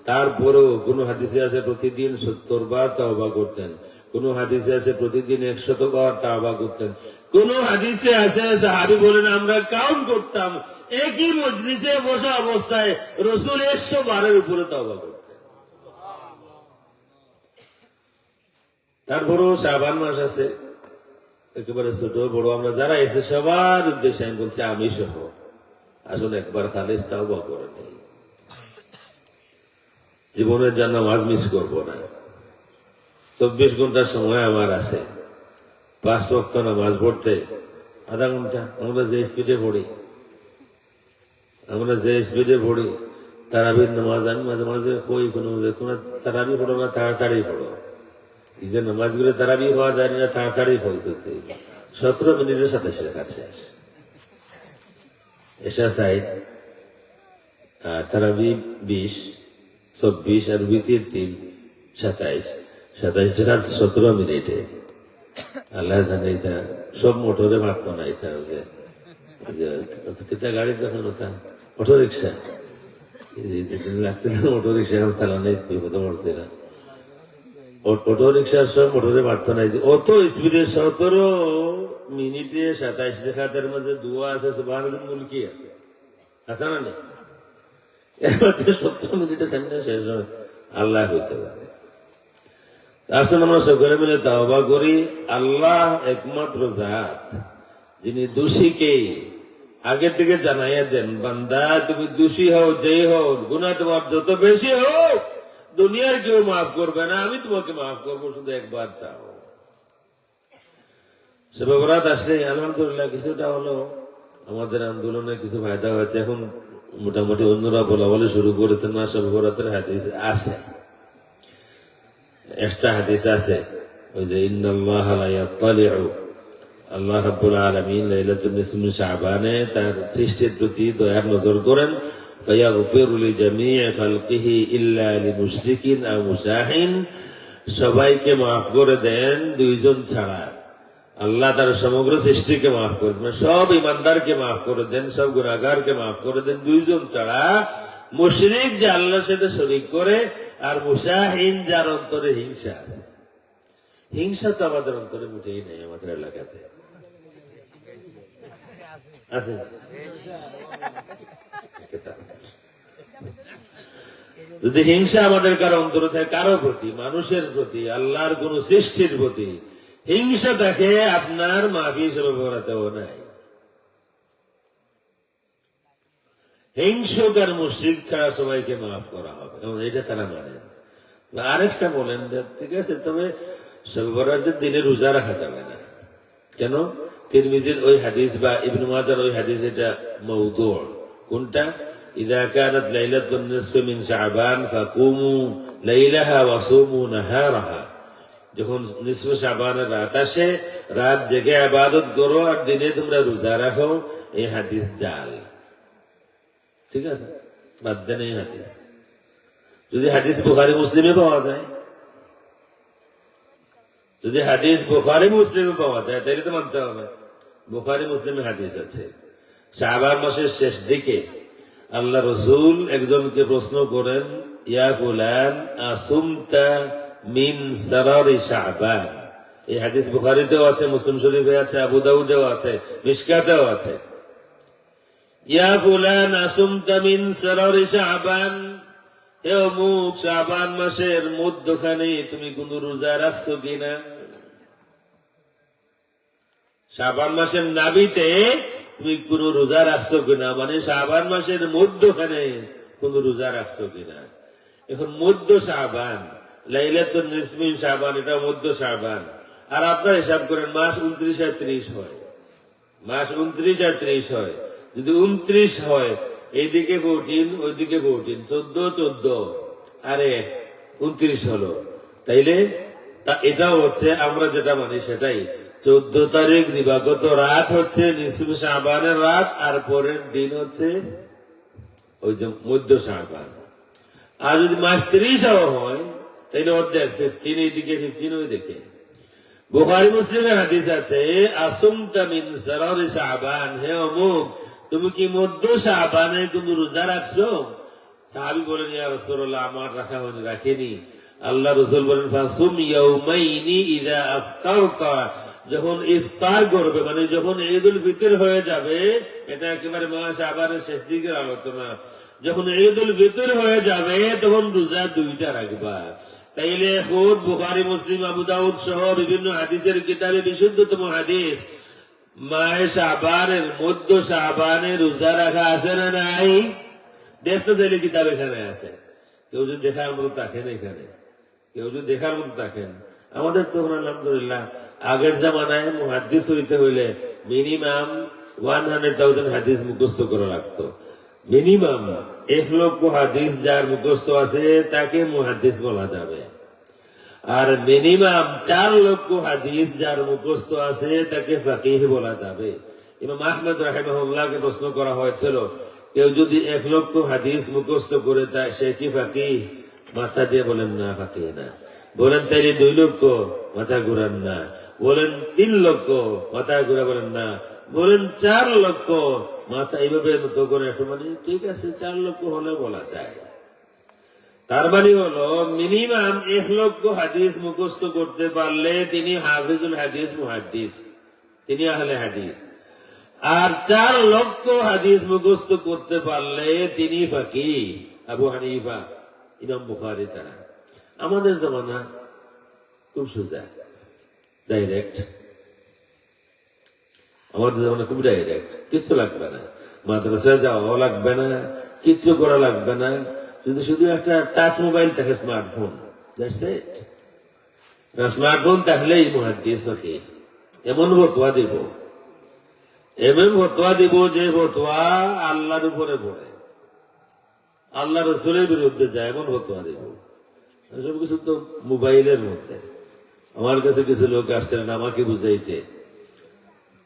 S1: তারপরেও কোন হাদিসে আছে প্রতিদিন 70 বার তওবা করতেন, কোন হাদিসে আছে প্রতিদিন 100 বার তওবা করতেন, কোন হাদিসে আছে সাহাবী বলেন আমরা কাউন্ট করতাম একই মজলিসে বসা অবস্থায় রসুল 100 বারের উপরে তওবা করতেন। তারপরেও শাবান মাস আছে, একেবারে ছোট বড় আমরা যারা এসে সবার উদ্দেশ্যে আমি বলছি আমি সহ আসলে একবার খালিস তাওবা করে নেই, জীবনের যা নামাজ মিস করবো না। 24 ঘন্টার সময় আমার আছে, 5 ওয়াক্ত নামাজ পড়তে আধা ঘন্টা। আমরা যে স্পিডে পড়ি তারাবির নামাজ, আমি মাঝে মাঝে কই কোনো তোমরা তারাবি পড়ো না, তাড়াতাড়ি পড়ো। এই যে নামাজগুলো তারাবি হওয়া যায় না, তাড়াতাড়ি ফল করতে 17 মিনিটের সাথে কাছে আসে। এসা সাইড তারাবি 20, 24 আর বিতির 3, 27 টাকা 17 মিনিটে। আল্লাহ জানে এটা সব মোটরে মারত না, এটা যে গাড়ি যখন ওটা অটো রিক্সা লাগছে না, অটো রিক্সা এখন চালানে বিপদে পড়ছে না। অটো রিক্সার সব মোটরে মারতো না, অত স্পিডে 17 মিনিটে 27 টাকার মাঝে দোয়া আছে, সুবহানাল্লাহ মুলকি আছে, আছে না নেই? এর মধ্যে 17 মিনিটে সামনে শেষ হয় আল্লাহ হইতে পারে। আসলে আমরা সকলে মিলে তাওবা করি। আল্লাহ একমাত্র জাত যিনি দোষীকে আগে থেকে জানাইয়া দেন, বান্দা তুমি দোষী হও, যেই হও, গুনাহ তোমার যত বেশি হোক দুনিয়ার কেউ মাফ করবে না, আমি তোমাকে মাফ করবো, শুধু একবার চাও। সে বরাত আসলে আলহামদুলিল্লাহ কিছুটা হলো আমাদের আন্দোলনে কিছু ফায়দা হয়েছে। এখন মোটামুটি অন্যরা বলা বলে শুরু করেছেন না, সব বরাতের হাদিস আছে, একটা হাদিস আছে, ওই যে ইন্নাল্লাহ লা ইয়াত্তালিউ, আল্লাহ রাব্বুল আলামিন লাইলাতুল নিসফি মিন শাবানে তার সৃষ্টির প্রতি দয়ার নজর করেন, ফায়াগফিরু লিজামিই খালকিহি ইল্লা লিমুশরিকিন আও মুশাহিন, সবাইকে মাফ করে দেন দুইজন ছাড়া। আল্লাহ তার সমগ্র সৃষ্টিকে মাফ করে দেন, সব ইমানদারকে মাফ করে দেন, সব গুনাহগারকে মাফ করে দেন, দুইজন ছাড়া, মুশরিক যে আল্লাহর সাথে শরীক করে, আর মুশাহিন যার অন্তরে হিংসা আছে। হিংসা তো আমাদের অন্তরে মুঠেই নেই, আমাদের এলাকাতে আছে। যদি হিংসা আমাদের কারো অন্তরে থাকে, কারো প্রতি, মানুষের প্রতি, আল্লাহর কোন সৃষ্টির প্রতি হিংসা থাকে, আপনার মাফি হিসেবে বেড়াতেও নাই। হিংসুক আর মুশরিক ছাড়া সবাইকে মাফ করা হবে, এটা তারা মানেন। আরেকটা বলেন, ঠিক আছে, তবে শবে বরাতের দিনে রোজা রাখা যাবে না। কেন? তিরমিজির ওই হাদিস বা ইবনে মাজার ওই হাদিস, এটা মাউদু'। কোনটা? ইযা কানাত লাইলাতুন নিসফি মিন শাবান ফাকুমু লাইলাহা ওয়া সুমু নাহারাহা, যখন নিসফে শাবানের রাত আসে, রাত জেগে ইবাদত করো আর দিনে তোমরা রোজা রাখো, এই হাদিস জাল। ঠিক আছে, বাদ দেন এই হাদিস। যদি হাদিস বুখারী মুসলিমে পাওয়া যায়, যদি হাদিস বুখারী মুসলিমে পাওয়া যায় তাহলে তো মানতে হবে। বুখারী মুসলিমে হাদিস আছে, শাবান মাসের শেষ দিকে আল্লাহ রাসূল একজনকে প্রশ্ন করেন, ইয়া ফুলান আসুমতা মিন সারারি শাবান। এই হাদিস বুখারীতেও আছে, মুসলিম শরীফে আছে, আবু দাউদেও আছে, মিশকাতেও আছে। ইয়া ফুলান আসুমতা মিন সারারি শাবান, হে অমুক, শাবান মাসের মধ্যখানে তুমি কোন রোজা রাখছো কিনা? শাবান মাসের নাবিতে তুমি কোন রোজা রাখছো কিনা, মানে শাবান মাসের মধ্যখানে কোন রোজা রাখছো কিনা। এখন মধ্য শাবান, লাইলাতুন নিসফি মিন শাবান, এটা মধ্য শাবান। আর আপনার হিসাব করেন মাস 29 আর 30 হয়, মাস 29 আর 30 হয়। যদি 29 হয়, এইদিকে 14, ওইদিকে 14, 14, আরে 29 হলো, তাইলে এটাও হচ্ছে আমরা যেটা মানি সেটাই। 14 তারিখ দিবাগত রাত হচ্ছে নিসফে শাবানের রাত, আর পরের দিন হচ্ছে ওই যে মধ্য শাবান। আর যদি মাস 30 হয় তাইলে অর্ধেক, 15 এইদিকে, 15 ওইদিকে। বুখারী মুসলিমের হাদিস আছে, আসুমতা মিন সারারি শাবান, হে অমুক, তুমি কি মধ্য শাবানে তুমি রোজা রাখছো? সাহাবী বলেন, ইয়া রাসূলুল্লাহ, আমার রাখা হয়নি, রাখিনি। আল্লাহ রাসূল বলেন, ফাসুম ইয়াউমাইনি ইযা আফতারতা, যখন ইফতার করবে, মানে যখন ঈদুল ফিতর হয়ে যাবে, এটা একেবারে মাস শাবানের শেষ দিকের আলোচনা, যখন ঈদুল ফিতর হয়ে যাবে তখন রোজা 2টা রাখবা। তাইলে খুদ বুখারী মুসলিম আবু দাউদ সহ বিভিন্ন হাদিসের কিতাবে বিশুদ্ধতম হাদিস, মাহে শাবানের মধ্য শাবানে রোজা রাখা আছে না নাই? দেখতে চাইলে কিতাব এখানে আছে, কেউ যদি দেখার মতো থাকেন, এখানে কেউ যদি দেখার মতো থাকেন। আমাদের তখন আলহামদুলিল্লাহ আগের জামানায় মুহাদ্দিস হইতে হইলে মিনিমাম 100,000 হাদিস মুখস্থ করা লাগতো। মিনিমাম 1 লক্ষ হাদিস যার মুখস্থ আছে তাকে মুহাদ্দিস বলা যাবে, আর মিনিমাম 4 লক্ষ হাদিস যার মুখস্থ আছে তাকে ফাকিহ বলা যাবে। ইমাম আহমদ রাহিমাহুল্লাহকে প্রশ্ন করা হয়েছিল, কেউ যদি 1 লক্ষ হাদিস মুখস্থ করে তাই সে কি ফাকিহ? মাথা দিয়ে বলেন না, ফাকিহ না। বলেন তাইলে 2 লক্ষ, মাথা ঘুরান না। বলেন 3 লক্ষ, মাথা ঘুরা, বলেন না। বলেন 4 লক্ষ, মাথা এইভাবে মতো করে, মানে ঠিক আছে 4 লক্ষ হলে বলা যায়। তার মানে হলো মিনিমাম 1 লক্ষ হাদিস মুখস্থ করতে পারলে তিনি হাফিজুল হাদিস, মুহাদ্দিস, তিনি আহলে হাদিস। আর 4 লক্ষ হাদিস মুখস্থ করতে পারলে তিনি ফাকিহ, আবু হানিফা, ইমাম বুখারী। তারা আমাদের জামানা খুব সোজা, ডাইরেক্ট। আমাদের জীবনে খুব ডাইরেক্ট, কিছু লাগবে না, মাদ্রাসায় যাওয়াও লাগবে না, কিচ্ছু করা লাগবে না, যদি শুধু একটা টাচ মোবাইল থাকে, স্মার্টফোন, দ্যাটস ইট। স্মার্টফোন থাকলেই মুহাদ্দিস ফকিহ এমন ফতোয়া দিব, এমন ফতোয়া দিব যে ফতোয়া আল্লাহর উপরে পড়ে, আল্লাহ রসুলের বিরুদ্ধে যায়, এমন ফতোয়া দিব। সব কিছু তো মোবাইলের মধ্যে। আমার কাছে কিছু লোক আসছিলেন আমাকে বুঝাইতে,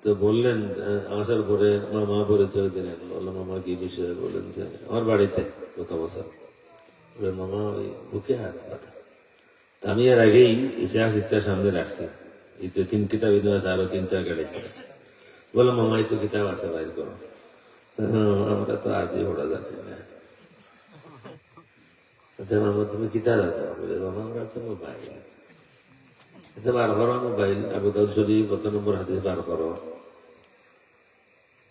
S1: তো বললেন, আসার পরে মামা পরিচয় দিলেন। বললাম, মামা কি বিষয়ে? বললেন যে আমার বাড়িতে গত বছর। বললেন, মামা ওই বুকে হাত ব্যথা। আমি এর আগেই ইতিহাস ইতিহাস সামনে রাখছি, এই তো 3 কিতাব আছে, আরো 3টা গাড়ি আছে। বললাম, মামা এই তো কিতাব আছে, বাইর করো। আমরা তো আরবি পড়া জানি না। মামা তুমি কিতাব রাখো? বলে, মামা আমরা তো মোবাইল। এটা বার করো, মোবাইল আবু দাউদ শরীফ কত নম্বর হাদিস বার করো।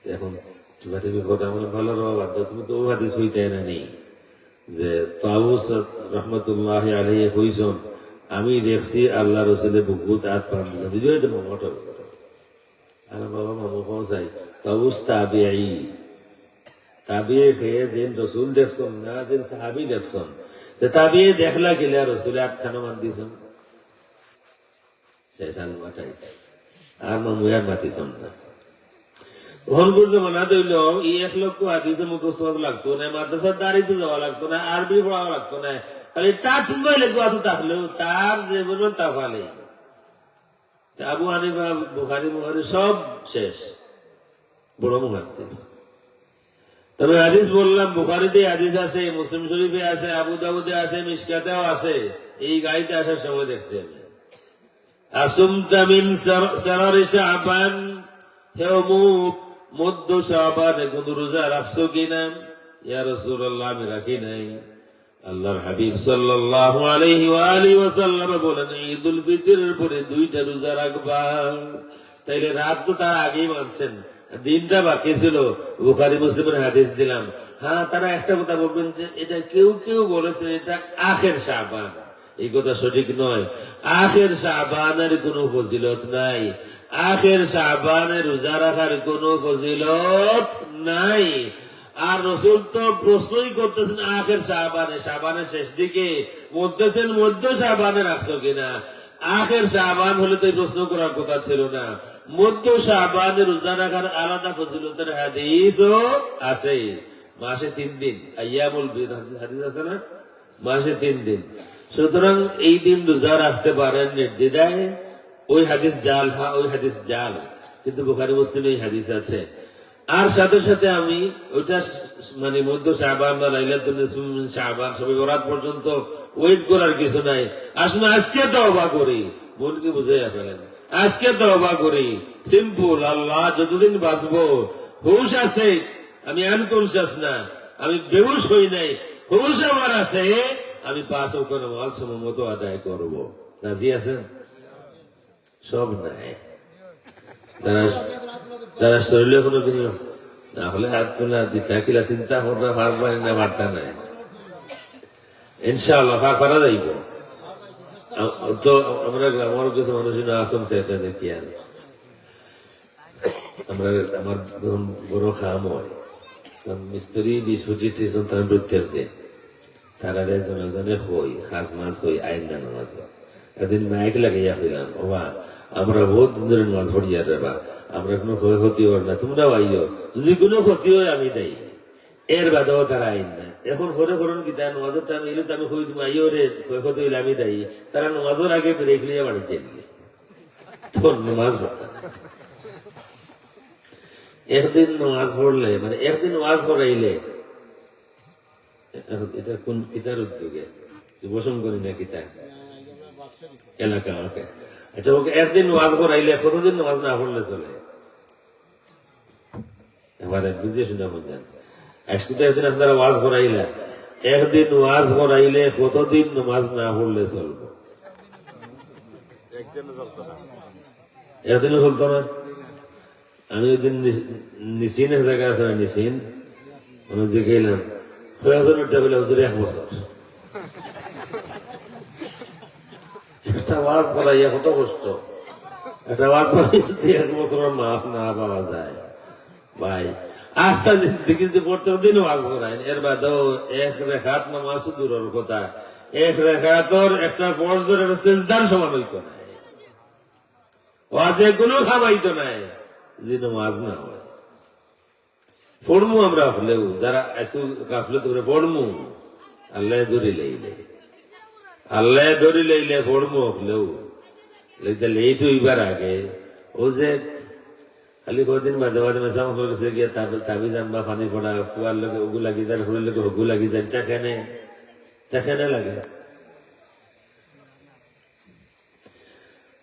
S1: এখন টিপাটিপি কথা বলে, ভালো রবা বাদ দাও, তুমি তো ও হাদিস হইতে না নেই যে তাউস রহমতুল্লাহ আলাইহি হইছেন, আমি দেখছি আল্লাহ রসুলের বুকুত হাত পান দিলাম, বুঝলি তো মামাটা। আর বাবা মামা পাওয়া যায় তাউস তাবিঈ, তাবিঈ খেয়ে যেন রসুল দেখছেন না, যেন সাহাবি দেখছেন, তাবিঈ দেখলা গেলে রসুলে আটখানা মান দিয়েছেন, শেষ আল মাটাইট। আর মামুয়ার মাতিছেন না। হনপুর জমানা দইল এই 1 লক্ষ হাদিসে মুখস্থ লাগতো না, মাদ্রাসার দাঁড়িয়ে যাওয়া লাগতো না, আরবি পড়া লাগতো না, খালি টাচ মোবাইলে কথা থাকলেও তার যে বলবেন তা ফালে। আবু হানিফা, বুখারী মুখারী সব শেষ, বড় মুহাদ্দিস। তবে হাদিস বললাম, বুখারীতে হাদিস আছে, মুসলিম শরীফে আছে, আবু দাউদে আছে, মিশকাতেও আছে। এই গাড়িতে আসার সময় দেখছি আমি, আসুমতা মিন সারারি শাবান, হেও মধ্য শাবানে কোন রোজা রাখছো কিনা? ইয়া রাসূলুল্লাহ, আমি রাখি নাই। আল্লাহর হাবিব সাল্লাল্লাহু আলাইহি ওয়া আলিহি ওয়াসাল্লাম বলেন, ঈদুল ফিতরের পরে 2টা রোজা রাখবা। তাইলে রাত তো তার আগেই মানছেন, দিনটা বাকি ছিল। বুখারী মুসলিমের হাদিস দিলাম। হ্যাঁ, তারা একটা কথা বলবেন যে এটা কেউ কেউ বলে তো এটা আখের শাবান। এই কথা সঠিক নয়। আখের শাবানের কোনো ফজিলত নাই, আখের শাবানে রোজা রাখার কোন ফজিলত নাই। আর রসুল তো প্রশ্নই করতেছেন আখের শাবানে, শাবানের শেষ দিকে, বলতেছেন মধ্য শাবানে রাখছো কিনা। আখের শাবান হলে তো প্রশ্ন করার কথা ছিল না। মধ্য শাবানে রোজা রাখার আলাদা ফজিলতের হাদিসও আছে। মাসে 3 দিন আইয়ামুল বিদ হাদিস আছে না, মাসে 3 দিন। সুতরাং এই দিন রোজা রাখতে পারেন নির্দ্বিধায়। ওই হাদিস জাল, হ্যাঁ ওই হাদিস জাল, কিন্তু বুখারী মুসলিমে এই হাদিস আছে। আর সাথে সাথে আমি ওইটা মানে মধ্য শাবান বা লাইলাতুন নিসফ মিন শাবান, সবে বরাত পর্যন্ত ওয়েট করার কিছু নাই। আসুন আজকে তওবা করি, মনকে বুঝাইয়া ফেলেন, আজকে তওবা করি, সিম্পল। আল্লাহ যতদিন বাঁচবো, হুশ আছে, আমি আনকনসিয়াস না, আমি বেহুশ হই নাই, হুশ আমার আছে, আমি 5 ওয়াক্ত নামাজ সময়মতো আদায় করব। রাজি আছেন? সব নাই। যারা শরীরে কোনো কিছু না হলে হাত তোলা দিতা কিলা চিন্তা করা পারবেন না, বার্তা নাই। ইনশাআল্লাহ পারা যাইব। তো আমরা গ্রামের কিছু মানুষ আসন খেতে দেখি, আর আমরা আমার বড় খাম হয়, মিস্ত্রি 20-25 জন তার প্রত্যেক দিন তারা জনে জনে হই, খাস মাছ হই, আইন না নামাজ। একদিন মাইক লাগাইয়া হইলাম, বাবা আমরা বহুত দিন ধরে নামাজ পড়ি, আর রেবা আমরা কোনো ক্ষয়ক্ষতি হর না, তোমরাও আইও, যদি কোনো ক্ষতি হয় আমি দেই, এর বাদেও তারা আইন না। এখন ঘরে করুন কি তার নামাজের টাইম এলে তো আমি হই, তুমি আইও রে, ক্ষয়ক্ষতি হইলে আমি দেই। তারা নামাজের আগে ব্রেক নিয়ে বাড়িতে গিয়ে তখন নামাজ পড়তাম। একদিন নামাজ পড়লে, মানে একদিন নামাজ পড়াইলে, এটা কোন কিতার উদ্যোগে বসম করি না কিতা এলাকা আমাকে। আচ্ছা, ওকে একদিন ওয়াজ করাইলে কতদিন নামাজ না পড়লে চলে? এবারে বুঝিয়ে শুনে বলছেন, আজকে তো একদিন আপনারা ওয়াজ করাইলে, একদিন ওয়াজ করাইলে কতদিন নামাজ না পড়লে চলবো? একদিনও চলতো না। আমি ওইদিন নিশিন এক জায়গায় আছে না, নিশিন মানে যে গেলাম, কয়েকজনের টেবিলে হুজুর 1 বছর। একটা ওয়াজ করাইয়া কত কষ্ট, একটা ওয়াজ করাই যদি 1 বছরের মাফ না পাওয়া যায় ভাই, আস্থা জিন্দগি যদি প্রত্যেকদিন ওয়াজ করায়, এর বাদেও 1 রেখাত নামাজ দূরের কথা, 1 রেখাতর একটা ফরজের সিজদার সমান হইতো না, ওয়াজে কোনো খামাইতো নাই যে নামাজ না হয়। পড়মু আমরা হলেও যারা আসু গাফলত করে পড়মু, আল্লাহ ধরি লইলে, আল্লাহ ধরি লইলে পড়মু হলেও লেট হইবার আগে ও যে খালি কদিন মাঝে মাঝে মেসাম হয়েছে গিয়ে তাবিজ আনবা পানি পড়া ফুয়ার লোকে ওগু লাগি যায়, ফুলের লোকে হগু লাগি যায়, তেখানে লাগে।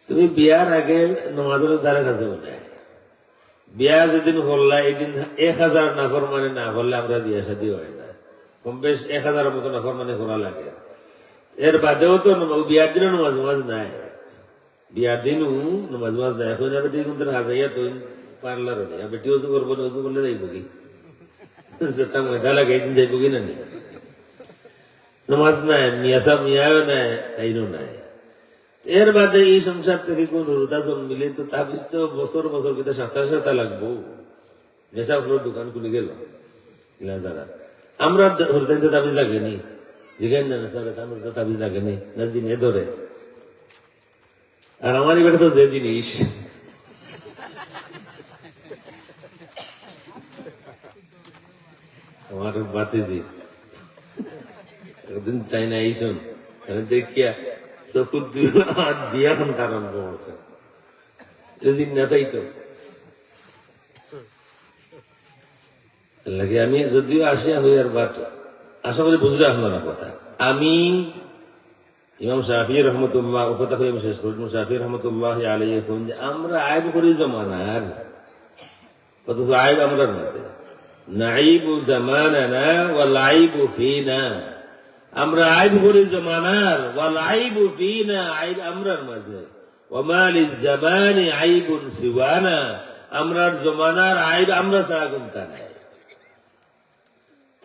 S1: তুমি বিয়ার আগে নমাজের দ্বারা কাছে মনে হয়, বিয়া যেদিন হল্লা এদিন 1000 নাফর মানে না হলে আমরা বিয়া শাদী হয় না, কম বেশ 1000 মতো নাফর মানে করা লাগে। এর বাদেও তো বিয়ার দিনও নামাজ নাই, বিয়ার দিনও নামাজ নাই। এখন বেটি কিন্তু হাজাইয়া তো পারলার নেই, বেটি ওজু করবো না, ওজু করলে যাইব কি, সেটা ময়দা লাগাইছেন যাইব কি না, নামাজ নাই, মিয়াসা মিয়াও নাই, তাইও নাই। এর বাদে এই সংসার থেকে কোন রোদা জন্মিলে তো তাবিজ তো বছর বছর কিন্তু 7 লাগবো। মেসাফুরের দোকান খুলে গেল যারা, আমরা হরদাইন তো তাবিজ লাগেনি, জিগাই না আমরা তো তাবিজ লাগেনি না, জিনে ধরে। আর আমার এবার তো যে জিনিস আমার বাতিজি একদিন তাই না এইসন দেখিয়া চকুর হাত দিয়া এখন আরম্ভ করছে, নেতাই তো লাগে। আমি যদিও আসিয়া হই আর বাট আশা করি বুঝলে আপনারা কথা। আমি ইমাম শাফি রহমতুল্লাহ ও কথা আমি শেষ করি, ইমাম শাফি রহমতুল্লাহ আলাইহি এখন যে আমরা আইব করি জমানার, অথচ আইব আমরার মাঝে, নাইবু জামানানা ওয়া লাইবু ফিনা, আমরা আইব করি জমানার, ওয়া লাইবু ফিনা, আইব আমরার মাঝে, ওয়া মালিজ জামানি আইবুন সিওয়ানা, আমরার জমানার আইব আমরা ছাড়া কোনটা নাই।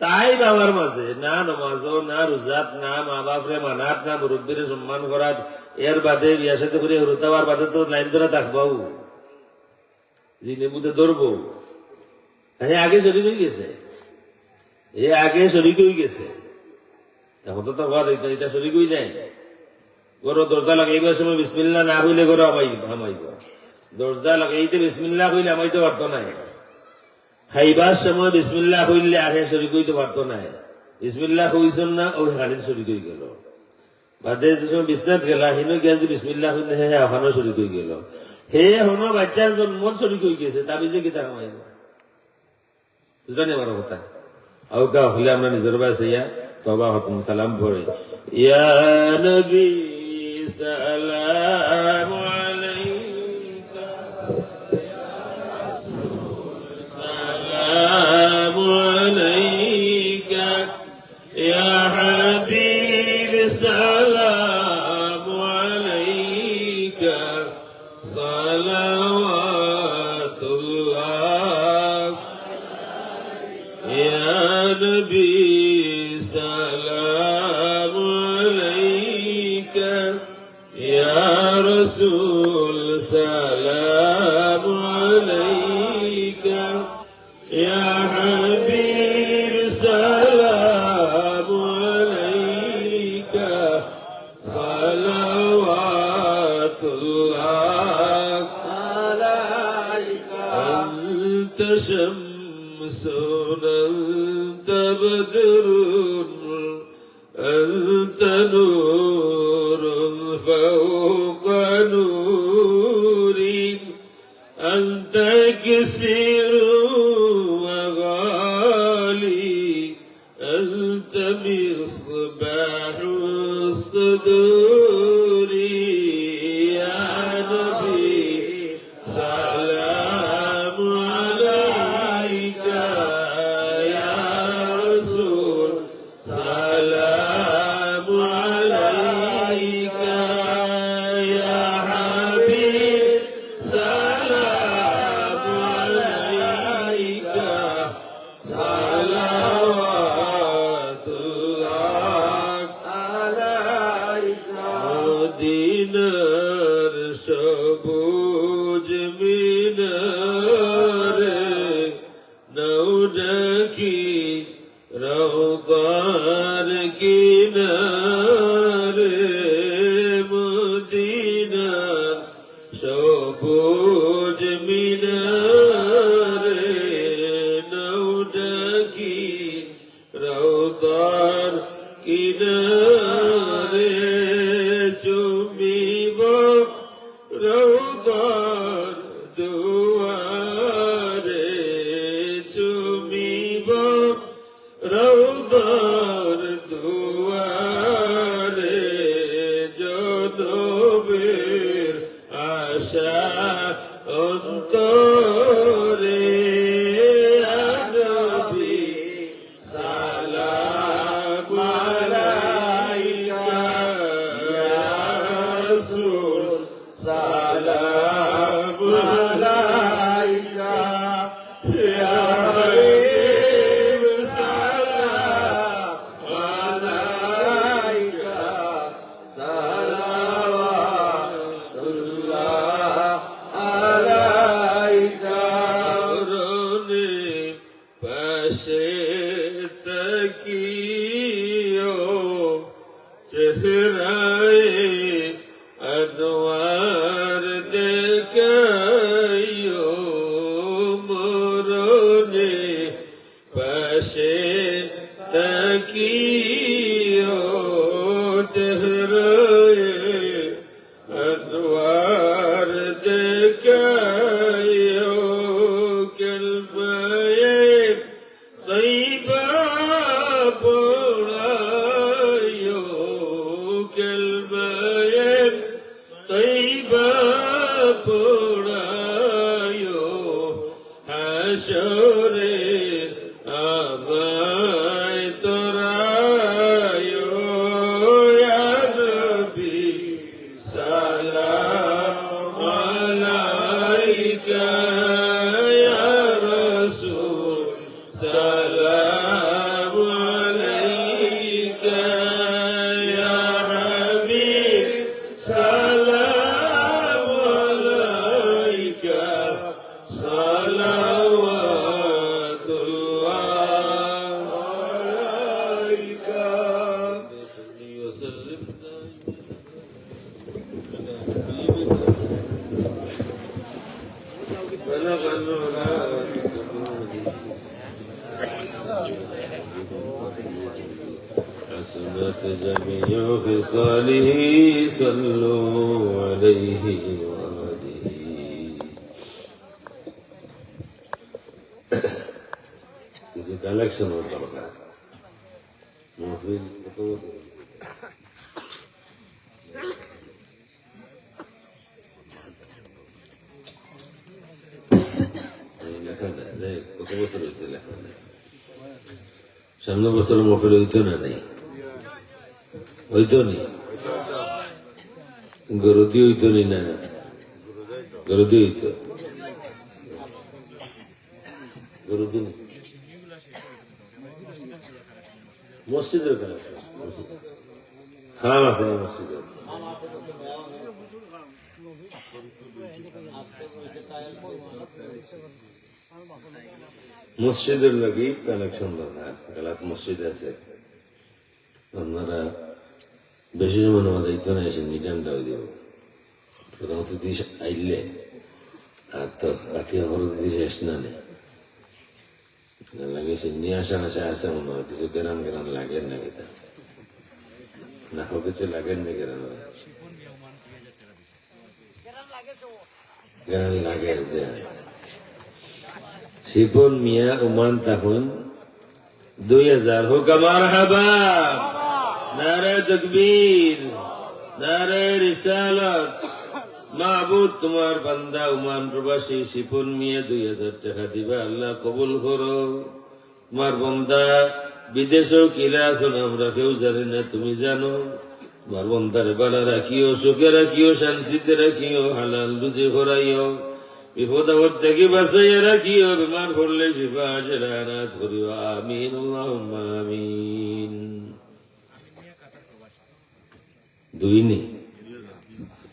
S1: তাই বাবার মাঝে না নমাজ, না রোজাত, না মা বাপরে মানাত, না মুরব্বীরে সম্মান করাত, এর বাদে বিয়া সাথে করে হরুতাবার বাদে তো লাইন ধরে থাকবাও, জিনে বুঝে ধরবো। আগে শরীর হয়ে গেছে, আগে শরীর হয়ে গেছে, এখন তো এটা শরীর হয়ে যায়। গরো দরজা লাগাইবার সময় বিসমিল্লাহ না হইলে গরো হামাইব, দরজা লাগাইতে বিসমিল্লাহ হইলে হামাইতে পারতো না, খাইবার সময় বিসমিল্লাহ হইলে আগে শরীর হইতে পারতো না, বিসমিল্লাহ হইছেন না ওই হানির শরীর হয়ে গেল। বাদে যে সময় বিসনাত গেলা হিনো গিয়া যে বিসমিল্লাহ হইলে হে আহানো শরীর হয়ে গেল, হে হনো বাচ্চার জন্মর শরীর হয়ে গেছে, তাবি যে কিতা হামাইব, বুঝলেন আমার কথা। আউকা হলে আমরা নিজের বাসে তবা হতুম সালাম পড়ে, ইয়া নবী সালাম আলাইকা, সালাম আলাইকা, ইয়া হাবিব সালাম আলাইকা, সালাওয়াতুল্লাহ, ইয়া নবী সালাম আলাইকা, ইয়া রাসূল সালাম আলাইকা, ইয়া হাবিব সালাম আলাইকা, সালাওয়াতুল্লাহ আলাইকা, আনতা শামসুন আনতা বদরুন আনতা নূরুন ফাওকা নূরি, আনতা কাসীরু ওয়া গালি, আনতা মিসবাহুস সুদুরি, ইয়া নবী সালাম আলাইকা, ইয়া রাসূল সালাম আলাইকা, ইয়া হাবিব সালাম আলাইকা, সালাওয়াতুল্লাহ আলাইকা, মদিনা ডাকি রওদার কিনারে মদিনার সবুজ মিনারে নাও ডাকি রওদার কিনারে চুমিব রওদার দুয়ারে চুমিব রওদার দুয়ারে জনমের আশা অন্তরে নবী সালাম আলাইকা ইয়া রাসূল সালাম আলাইকা ইয়া হাবিব সালাম আলাইকা সালাওয়াতুল্লাহ আলাইকা রনে পাশে তকিও চেহারায়ে আনোয়ার দেখাইও মরনে পাশে তকিও চেহারায়ে আনোয়ার দেখাইও কলমায়ে তৈবা পড়াইও কলমায়ে তৈবা পড়াইও হাসরে আমায় তোরাইও ইয়া নবী সালাম আলাইকা ইয়া রাসূল সালাম আলাইকা ইয়া হাবিব সালাম আলাইকা সালাওয়াতুল্লাহ আলাইকা وسلم بلغ العلا حسنت جميع خصاله صلوا عليه وآله কিছু কালেকশন হতো না মহফিল কত বছর লেখা নেই কত বছর হয়েছে লেখা নেই সামনে বছর মহফিল হইতো না নেই হইতো নি গরুদি হইতো নি না গরুদি হইতো গরুদি মসজিদের কালেকশন খাম আছে না মসজিদের মসজিদের লাগি কানেকশন দরকার এলাকা মসজিদ আছে আপনারা বেশি সময় আমাদের ইতো না এসে নিটানটা দিব প্রথমত দিস আইলে আর তো বাকি হরত দিস এস না নেই লাগে সে নিয়ে আসা আছে মনে হয় কিছু গেরান গেরান লাগেন না কেতা না হোক কিছু লাগেন না গেরান গেরান লাগে শিপন মিয়া ওমান তখন 2000 হোক আমার হাবা নারে তকবীর নারে রিসালত মাহবুব তোমার বান্দা ওমান প্রবাসী শিপন মিয়া 2000 টাকা দিবা আল্লাহ কবুল করো তোমার বান্দা বিদেশেও কিলা আছো আমরা কেউ জানি না তুমি জানো তোমার বান্দারে ভালো রাখিও সুখে রাখিও শান্তিতে রাখিও হালাল রুজি করাইও বিপদ আপদ থেকে বাঁচাইয়া রাখিও বেমার পড়লে শিফা জেরানাত করিও আমিন আল্লাহুম্মা আমিন দুই নি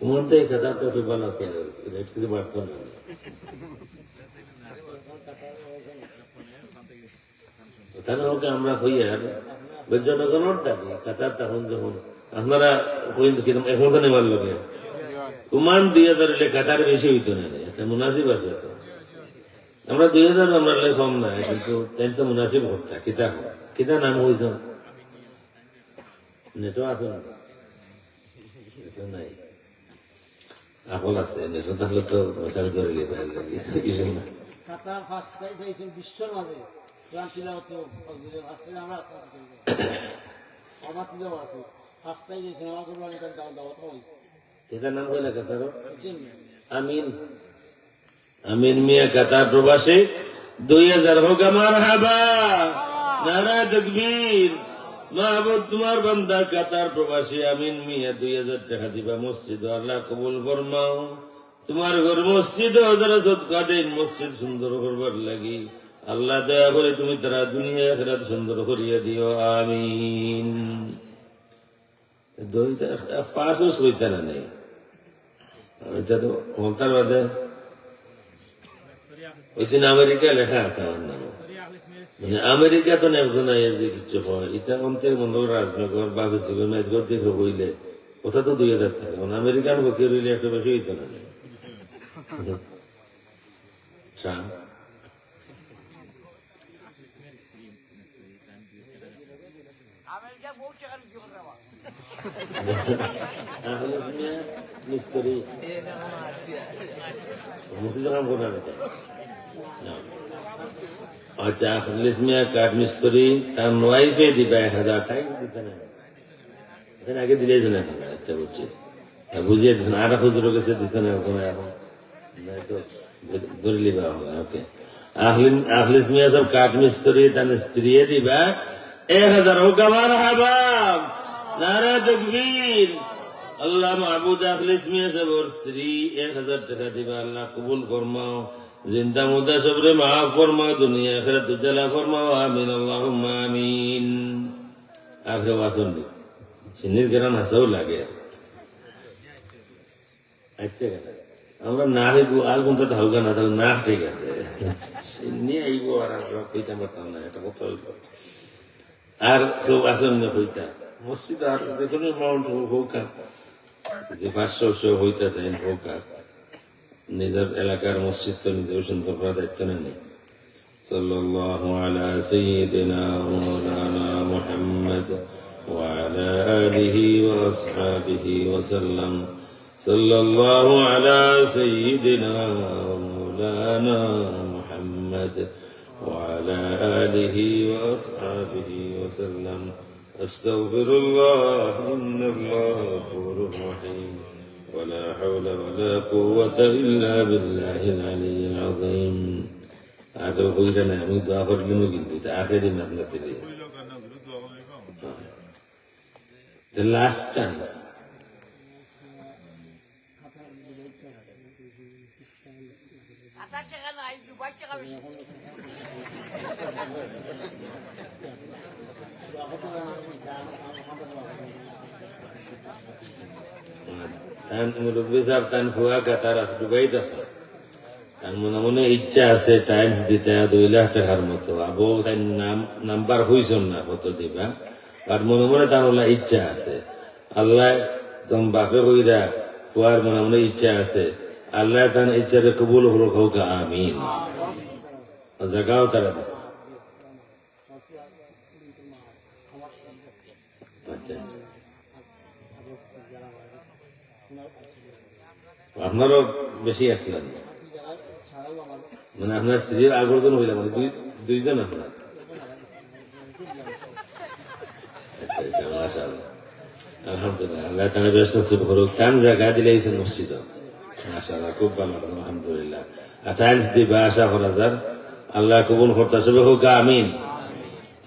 S1: উমতে কথা তো ভালো আছে রেট কিছু বাড়তো না তাহলে ওকে আমরা হইয়ার জনগণের দাবি কাতার তখন যখন আপনারা এখন তো নেওয়ার লোকে কুমান 2000 হইলে কাতার বেশি হইতো না, একটা মুনাসিব আছে তো। আমরা 2000 আমরা কম না, কিন্তু তাই তো মুনাসিব হতা কিতা কিতা নাম হয়েছ নেটো আছে নাই আকল আছে নেটো তাহলে তো বসাকে ধরে গেলে কিছু না।
S2: কাতার ফার্স্ট প্রাইজ হয়েছে বিশ্বর মাঝে কোরআন তিলাওয়াত আমরা আমার তিলাওয়াত আছে ফার্স্ট প্রাইজ হয়েছে আমার কোরআন দাওয়াত হয়েছে।
S1: এটার নাম কইলা কাতার আমিন আমিন মিয়া কাতার প্রবাসী 2000 হোক আমার হাবা নারা তাকবীর। মাহবুব তোমার বান্দা কাতার প্রবাসী আমিন মিয়া 2000 টাকা দিবা মসজিদ আল্লাহ কবুল ফরমাও। তোমার ঘর মসজিদ যারা সদকা দেন মসজিদ সুন্দর করবার লাগি আল্লাহ দয়া করে তুমি তারা দুনিয়া আখিরাত সুন্দর করিয়া দিও আমিন। দুইটা ফাঁসও সইতা না নেই ওইটা তো হলতার বাদে ওই দিন আমেরিকা লেখা আছে আমার নামে, মানে আমেরিকা তো একজন আইয়া যে কিছু হয় এটা অন্তের মনে রাজনগর বাবেছিল মেজগর দেখে বইলে ওটা তো 2000 টাকা, মানে আমেরিকান বকে রইলে একটা বেশি হইতো না। মিস্ত্রি মসজিদে কাম করে আচ্ছা মিয়া কাঠ মিস্ত্রি তার ওয়াইফে দিবা 1000 টাকা দিতে না এখানে আগে দিলে না 1000। আচ্ছা বুঝছি বুঝিয়ে দিচ্ছেন আর খুচরো কাছে দিচ্ছেন এখন এখন তো ধরে লিবা ওকে আখলিস মিয়া সব কাঠ মিস্ত্রি তার স্ত্রী দিবা 1000 হোক আমার হাবাব নারা তাকবীর। আল্লাহ মাহবুদ আখলিস মিয়া সবর স্ত্রী 1000 টাকা দিবা আল্লাহ কবুল ফরমাও, জিন্দা মুদা সবরে মাফ ফরমাও, দুনিয়া আখিরাত উজালা ফরমাও আমিন আল্লাহুম্মা আমিন। আর কেউ আসুন নি সিনির গেরান হাসাও লাগে। আচ্ছা আমরা না হইব আর কোনটা থাকবে না থাকবে না ঠিক আছে সিনি আইব আর আমরা কইতে পারতাম না এটা কথা হইব। আর কেউ আসেন না কইতা মসজিদ আর দেখুন মাউন্ট হোক 500 হইতেছে হোক নিজের এলাকার মসজিদ তো নিজের সুন্দর করার দায়িত্ব নেই। সাল্লাল্লাহু আলা সাইয়্যিদিনা মাওলানা মুহাম্মদ ওয়া আলা আলিহি ওয়া আসহাবিহি ওয়া সাল্লাম। সাল্লাল্লাহু আলা সাইয়্যিদিনা মাওলানা মুহাম্মদ ওয়া আলা আলিহি ওয়া আসহাবিহি ওয়া সাল্লাম। আস্তাগফিরুল্লাহ ইন্নাল্লাহ গফুরুর রহিম। ولا حول ولا قوة إلا بالله العلي العظيم. هذا هو لنا من آخر لمجد آخر مدة لي. The last chance. তান মুরব্বী সাহেব তান ফুয়া কাতার আছে ডুবাইত আছে তার মনে মনে ইচ্ছা আছে টাইলস দিতে 2 লাখ টাকার মতো আবো তাই নাম্বার হইছন না কত দিবা আর মনে মনে তার ওলা ইচ্ছা আছে আল্লাহ তোম বাপে কইরা ফুয়ার মনে মনে ইচ্ছা আছে আল্লাহ তার ইচ্ছারে কবুল হোক আমিন। জায়গাও তারা দিছে। আচ্ছা আচ্ছা আপনারও বেশি আসলেন মানে আপনার স্ত্রী আগরজন হইলাম মানে দুইজন আপনার। আচ্ছা আলহামদুলিল্লাহ আল্লাহ তাআলা বেশ নসিব করুক। তান জায়গা দিলেইছেন মসজিদ মাশাআল্লাহ খুব ভালো আলহামদুলিল্লাহ। আর টাইলস দিবা আশা করা যার আল্লাহ কবুল করতে সবে হোক আমিন।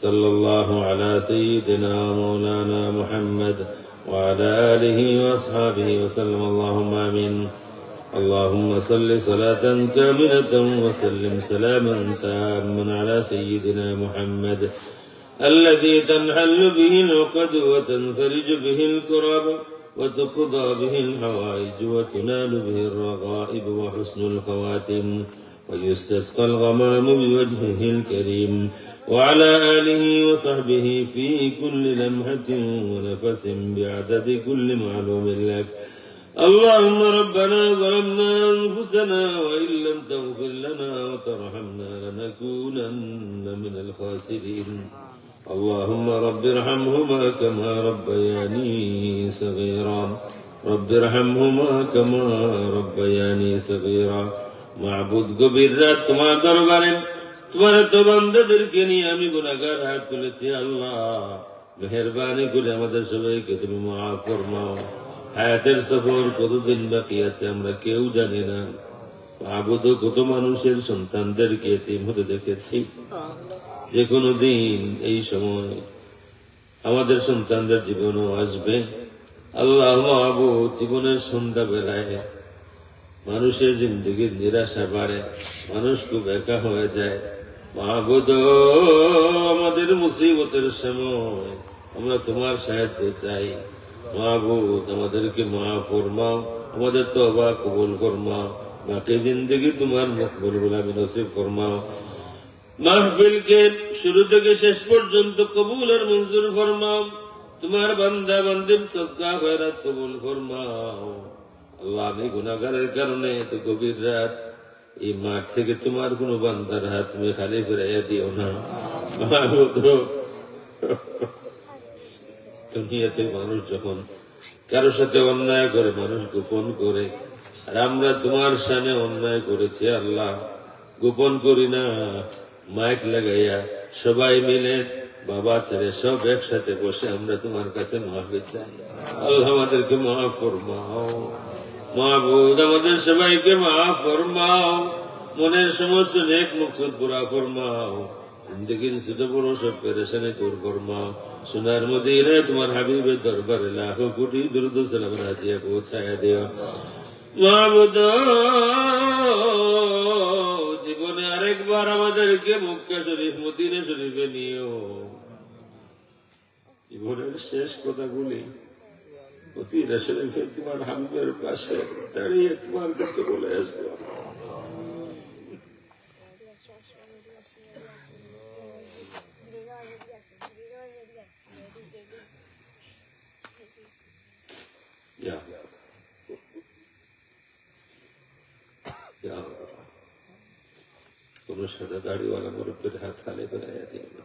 S1: সাল্লাল্লাহু আলা সাইয়্যিদিনা মাওলানা মুহাম্মদ ওয়া আলা আলিহি ওয়া আসহাবিহি ওয়া সাল্লাম। আল্লাহুম্মা আমিন। اللهم صل صلاة كاملة وسلم سلاما تاما على سيدنا محمد الذي تنحل به العقد وتنفرج به الكرب وتقضى به الحوائج وتنال به الرغائب وحسن الخواتم ويستسقى الغمام بوجهه الكريم وعلى آله وصحبه في كل لمحة ونفس بعدد كل معلوم لك. اللهم ربنا ظلمنا أنفسنا وإن لم تغفر لنا وترحمنا لنكونن من الخاسرين. اللهم رب ارحمهما كما ربياني صغيرا رب ارحمهما كما ربياني صغيرا. মাবুদ গভীর রাত তোমার দরবারে তোমার তো বান্দাদেরকে নিয়ে আমি গুনাহগার হাত তুলেছি। আল্লাহ মেহেরবানি করে আমাদের সবাইকে তুমি মাফ ফরমাও। হায়াতের সফর কতদিন বাকি আছে আমরা কেউ জানি না। মাবুদ কত মানুষের সন্তানদেরকে এতিম হতে দেখেছি। যে কোনো দিন এই সময় আমাদের সন্তানদের জীবনও আসবে। আল্লাহ মাবুদ জীবনের সন্ধ্যা বেলায় মানুষের জিন্দগির নিরাশা বাড়ে, মানুষ খুব একা হয়ে যায়। মাবুদ আমাদের মুসিবতের সময় আমরা তোমার সাহায্য চাই। মাবুদ আমাদেরকে মাফ ফরমাও, আমাদের তওবা কবুল ফরমাও, বাকি জিন্দগি তোমার মকবুল গোলামি নসিব ফরমাও। মাহফিলকে শুরু থেকে শেষ পর্যন্ত কবুল আর মঞ্জুর ফরমাও। তোমার বান্দা বান্দির সদকা খয়রাত কবুল ফরমাও। আল্লাহ আমি গুনাহগারের কারণে তো গভীর রাত এই মাঠ থেকে তোমার কোন বান্দার হাত তুমি খালি ফিরাইয়া দিও না। দুনিয়াতে মানুষ যখন কারোর সাথে অন্যায় করে, মানুষ গোপন করে, আর আমরা তোমার সামনে অন্যায় করেছি আল্লাহ, গোপন করি না, মাইক লাগাইয়া সবাই মিলে বাবা ছেড়ে সব একসাথে বসে আমরা তোমার কাছে মাফি চাই। আল্লাহ আমাদেরকে মাফ ফরমাও। মাবুদ আমাদের সবাইকে মাফ ফরমাও। মনের সমস্ত নেক মকসদ পুরা ফরমাও। জিন্দগির ছোট বড় সব পেরেশানি দূর ফরমাও। সোনার মদিনায় তোমার হাবিবের দরবারে লাখো কোটি দুরূদ সালাম হাদিয়া পৌঁছায়া দিও। মাবুদ জীবনে আরেকবার আমাদেরকে মক্কা শরীফ মদিনা শরীফে নিও। জীবনের শেষ কথাগুলি মদিনা শরীফে তোমার হাবিবের পাশে দাঁড়িয়ে তোমার কাছে বলে আসবো। কোন সাদা দাড়িওয়ালা মুরব্বীর হাত খালে ফেলাইয়া দিও না,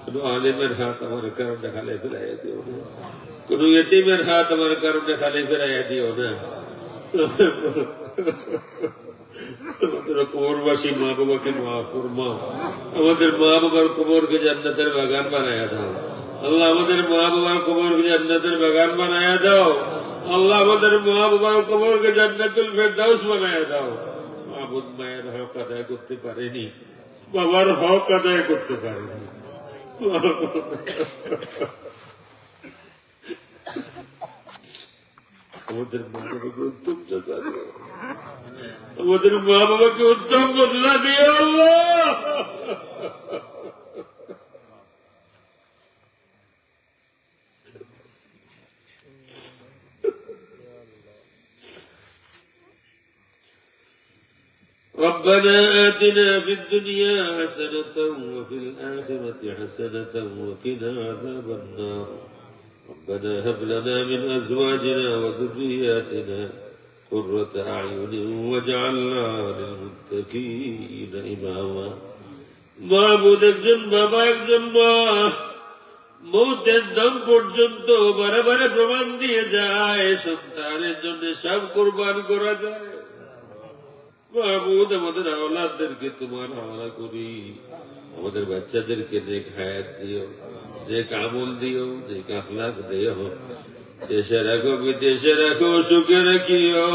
S1: কোন আলিমের হাত আমার কারণে খালে ফেলাইয়া দিও না, কোন ইতিমের হাত আমার কারণে খালি ফেরাইয়া দিও না। আমাদের কবরবাসী মা বাবাকে মাফ ফরমাও। আমাদের মা বাবার কবরকে জান্নাতের বাগান বানায়া দাও। আল্লাহ আমাদের মা বাবার কবরকে জান্নাতের বাগান বানায়া দাও। আল্লাহ আমাদের মা বাবার কবরকে জান্নাতুল ফেরদাউস বানায়া দাও। মাবুদ মায়ের হক আদায় করতে পারেনি, বাবার হক আদায় করতে পারেনি। আমাদের মা বাবাকে উত্তম জাযা দিও, আমাদের মা বাবাকে উত্তম বদলা দিও আল্লাহ। ربنا آتنا في الدنيا حسنة وفي الآخرة حسنة وقنا عذاب النار. ربنا هب لنا من أزواجنا وذرياتنا قرة أعين واجعلنا للمتقين إماما. মাবুদ একজন বাবা, একজন মা মৌতের দম পর্যন্ত বারে বারে প্রমাণ দিয়ে যায় সন্তানের জন্য সব কুরবান করা যায়। মাবুদ আমাদের আওলাদদেরকে তোমার হাওয়ালা করি, আমাদের বাচ্চাদেরকে নেক হায়াত দিও, নেক আমল দিও, নেক আখলাক দিও। দেশে রাখো বিদেশে রাখো, সুখে রাখিও,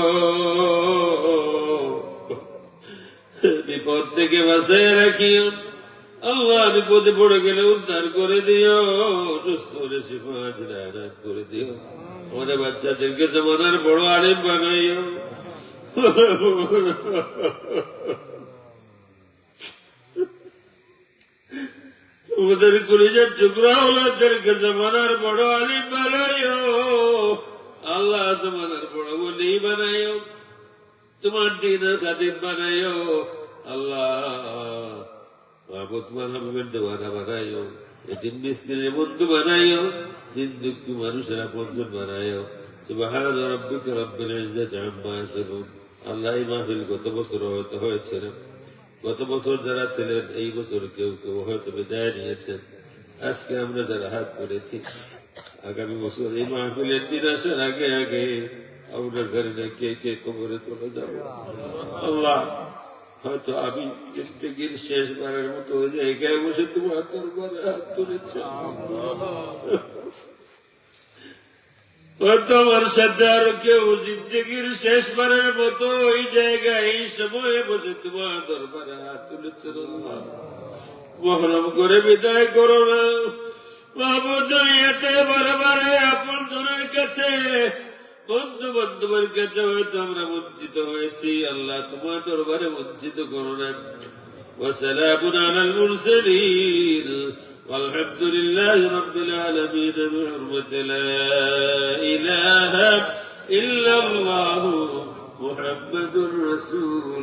S1: বিপদ থেকে বাঁচায় রাখিও। আল্লাহ বিপদে পড়ে গেলে উদ্ধার করে দিও, সুস্থ হলে শিফা আজরাত করে দিও। আমাদের বাচ্চাদেরকে জমানার বড় আলেম বানাইও। আমাদের কলিজার টুকরা ওলাদেরকে জমানার বড় আলিম বানাইও। আল্লাহ জমানার বড় ওলি বানাইও, তোমার দ্বীনের খাদিম বানাইও। আল্লাহ মাহবুব হাবিবের দেওয়ানা বানাইও, এদিন মিসকিনের বন্ধু বানাইও, দিন দুঃখী মানুষের আপনজন বানাইও। সুবহান রাব্বিকা রাব্বিল ইজ্জাতি আম্মা ইয়াসিফুন। আল্লাহ এই মাহফিল গত বছর হয়তো হয়েছে না, গত বছর যারা ছিলেন এই বছর কেউ কেউ হয়তো বিদায় নিয়েছেন। আজকে আমরা যারা হাত করেছি, আগামী বছর এই মাহফিলের দিন আসার আগে আগে আমরা ঘরে না কে কে কবরে চলে যাবো। আল্লাহ হয়তো আমি জিন্দেগির শেষবারের মতো ওই জায়গায় বসে তোমার দরবারে হাত তুলেছি, হয়তো আমার সাথে আরো কেউ জিন্দেগির শেষবারের মতো ওই জায়গায় এই সময়ে বসে তোমার দরবারে হাত তুলেছেন। মহরম করে বিদায় করো না মাহবুব। দুনিয়াতে বারবারে আপন জনের কাছে, বন্ধু বান্ধবের কাছে হয়তো আমরা বঞ্চিত হয়েছি, আল্লাহ তোমার দরবারে বঞ্চিত করো না। ওয়াসালামুন আলাল মুরসালিন ওয়ালহামদুলিল্লাহি রাব্বিল আলামিন। বিহুরমাতি লা ইলাহা ইল্লাল্লাহু মুহাম্মাদুর রাসূলুল্লাহ।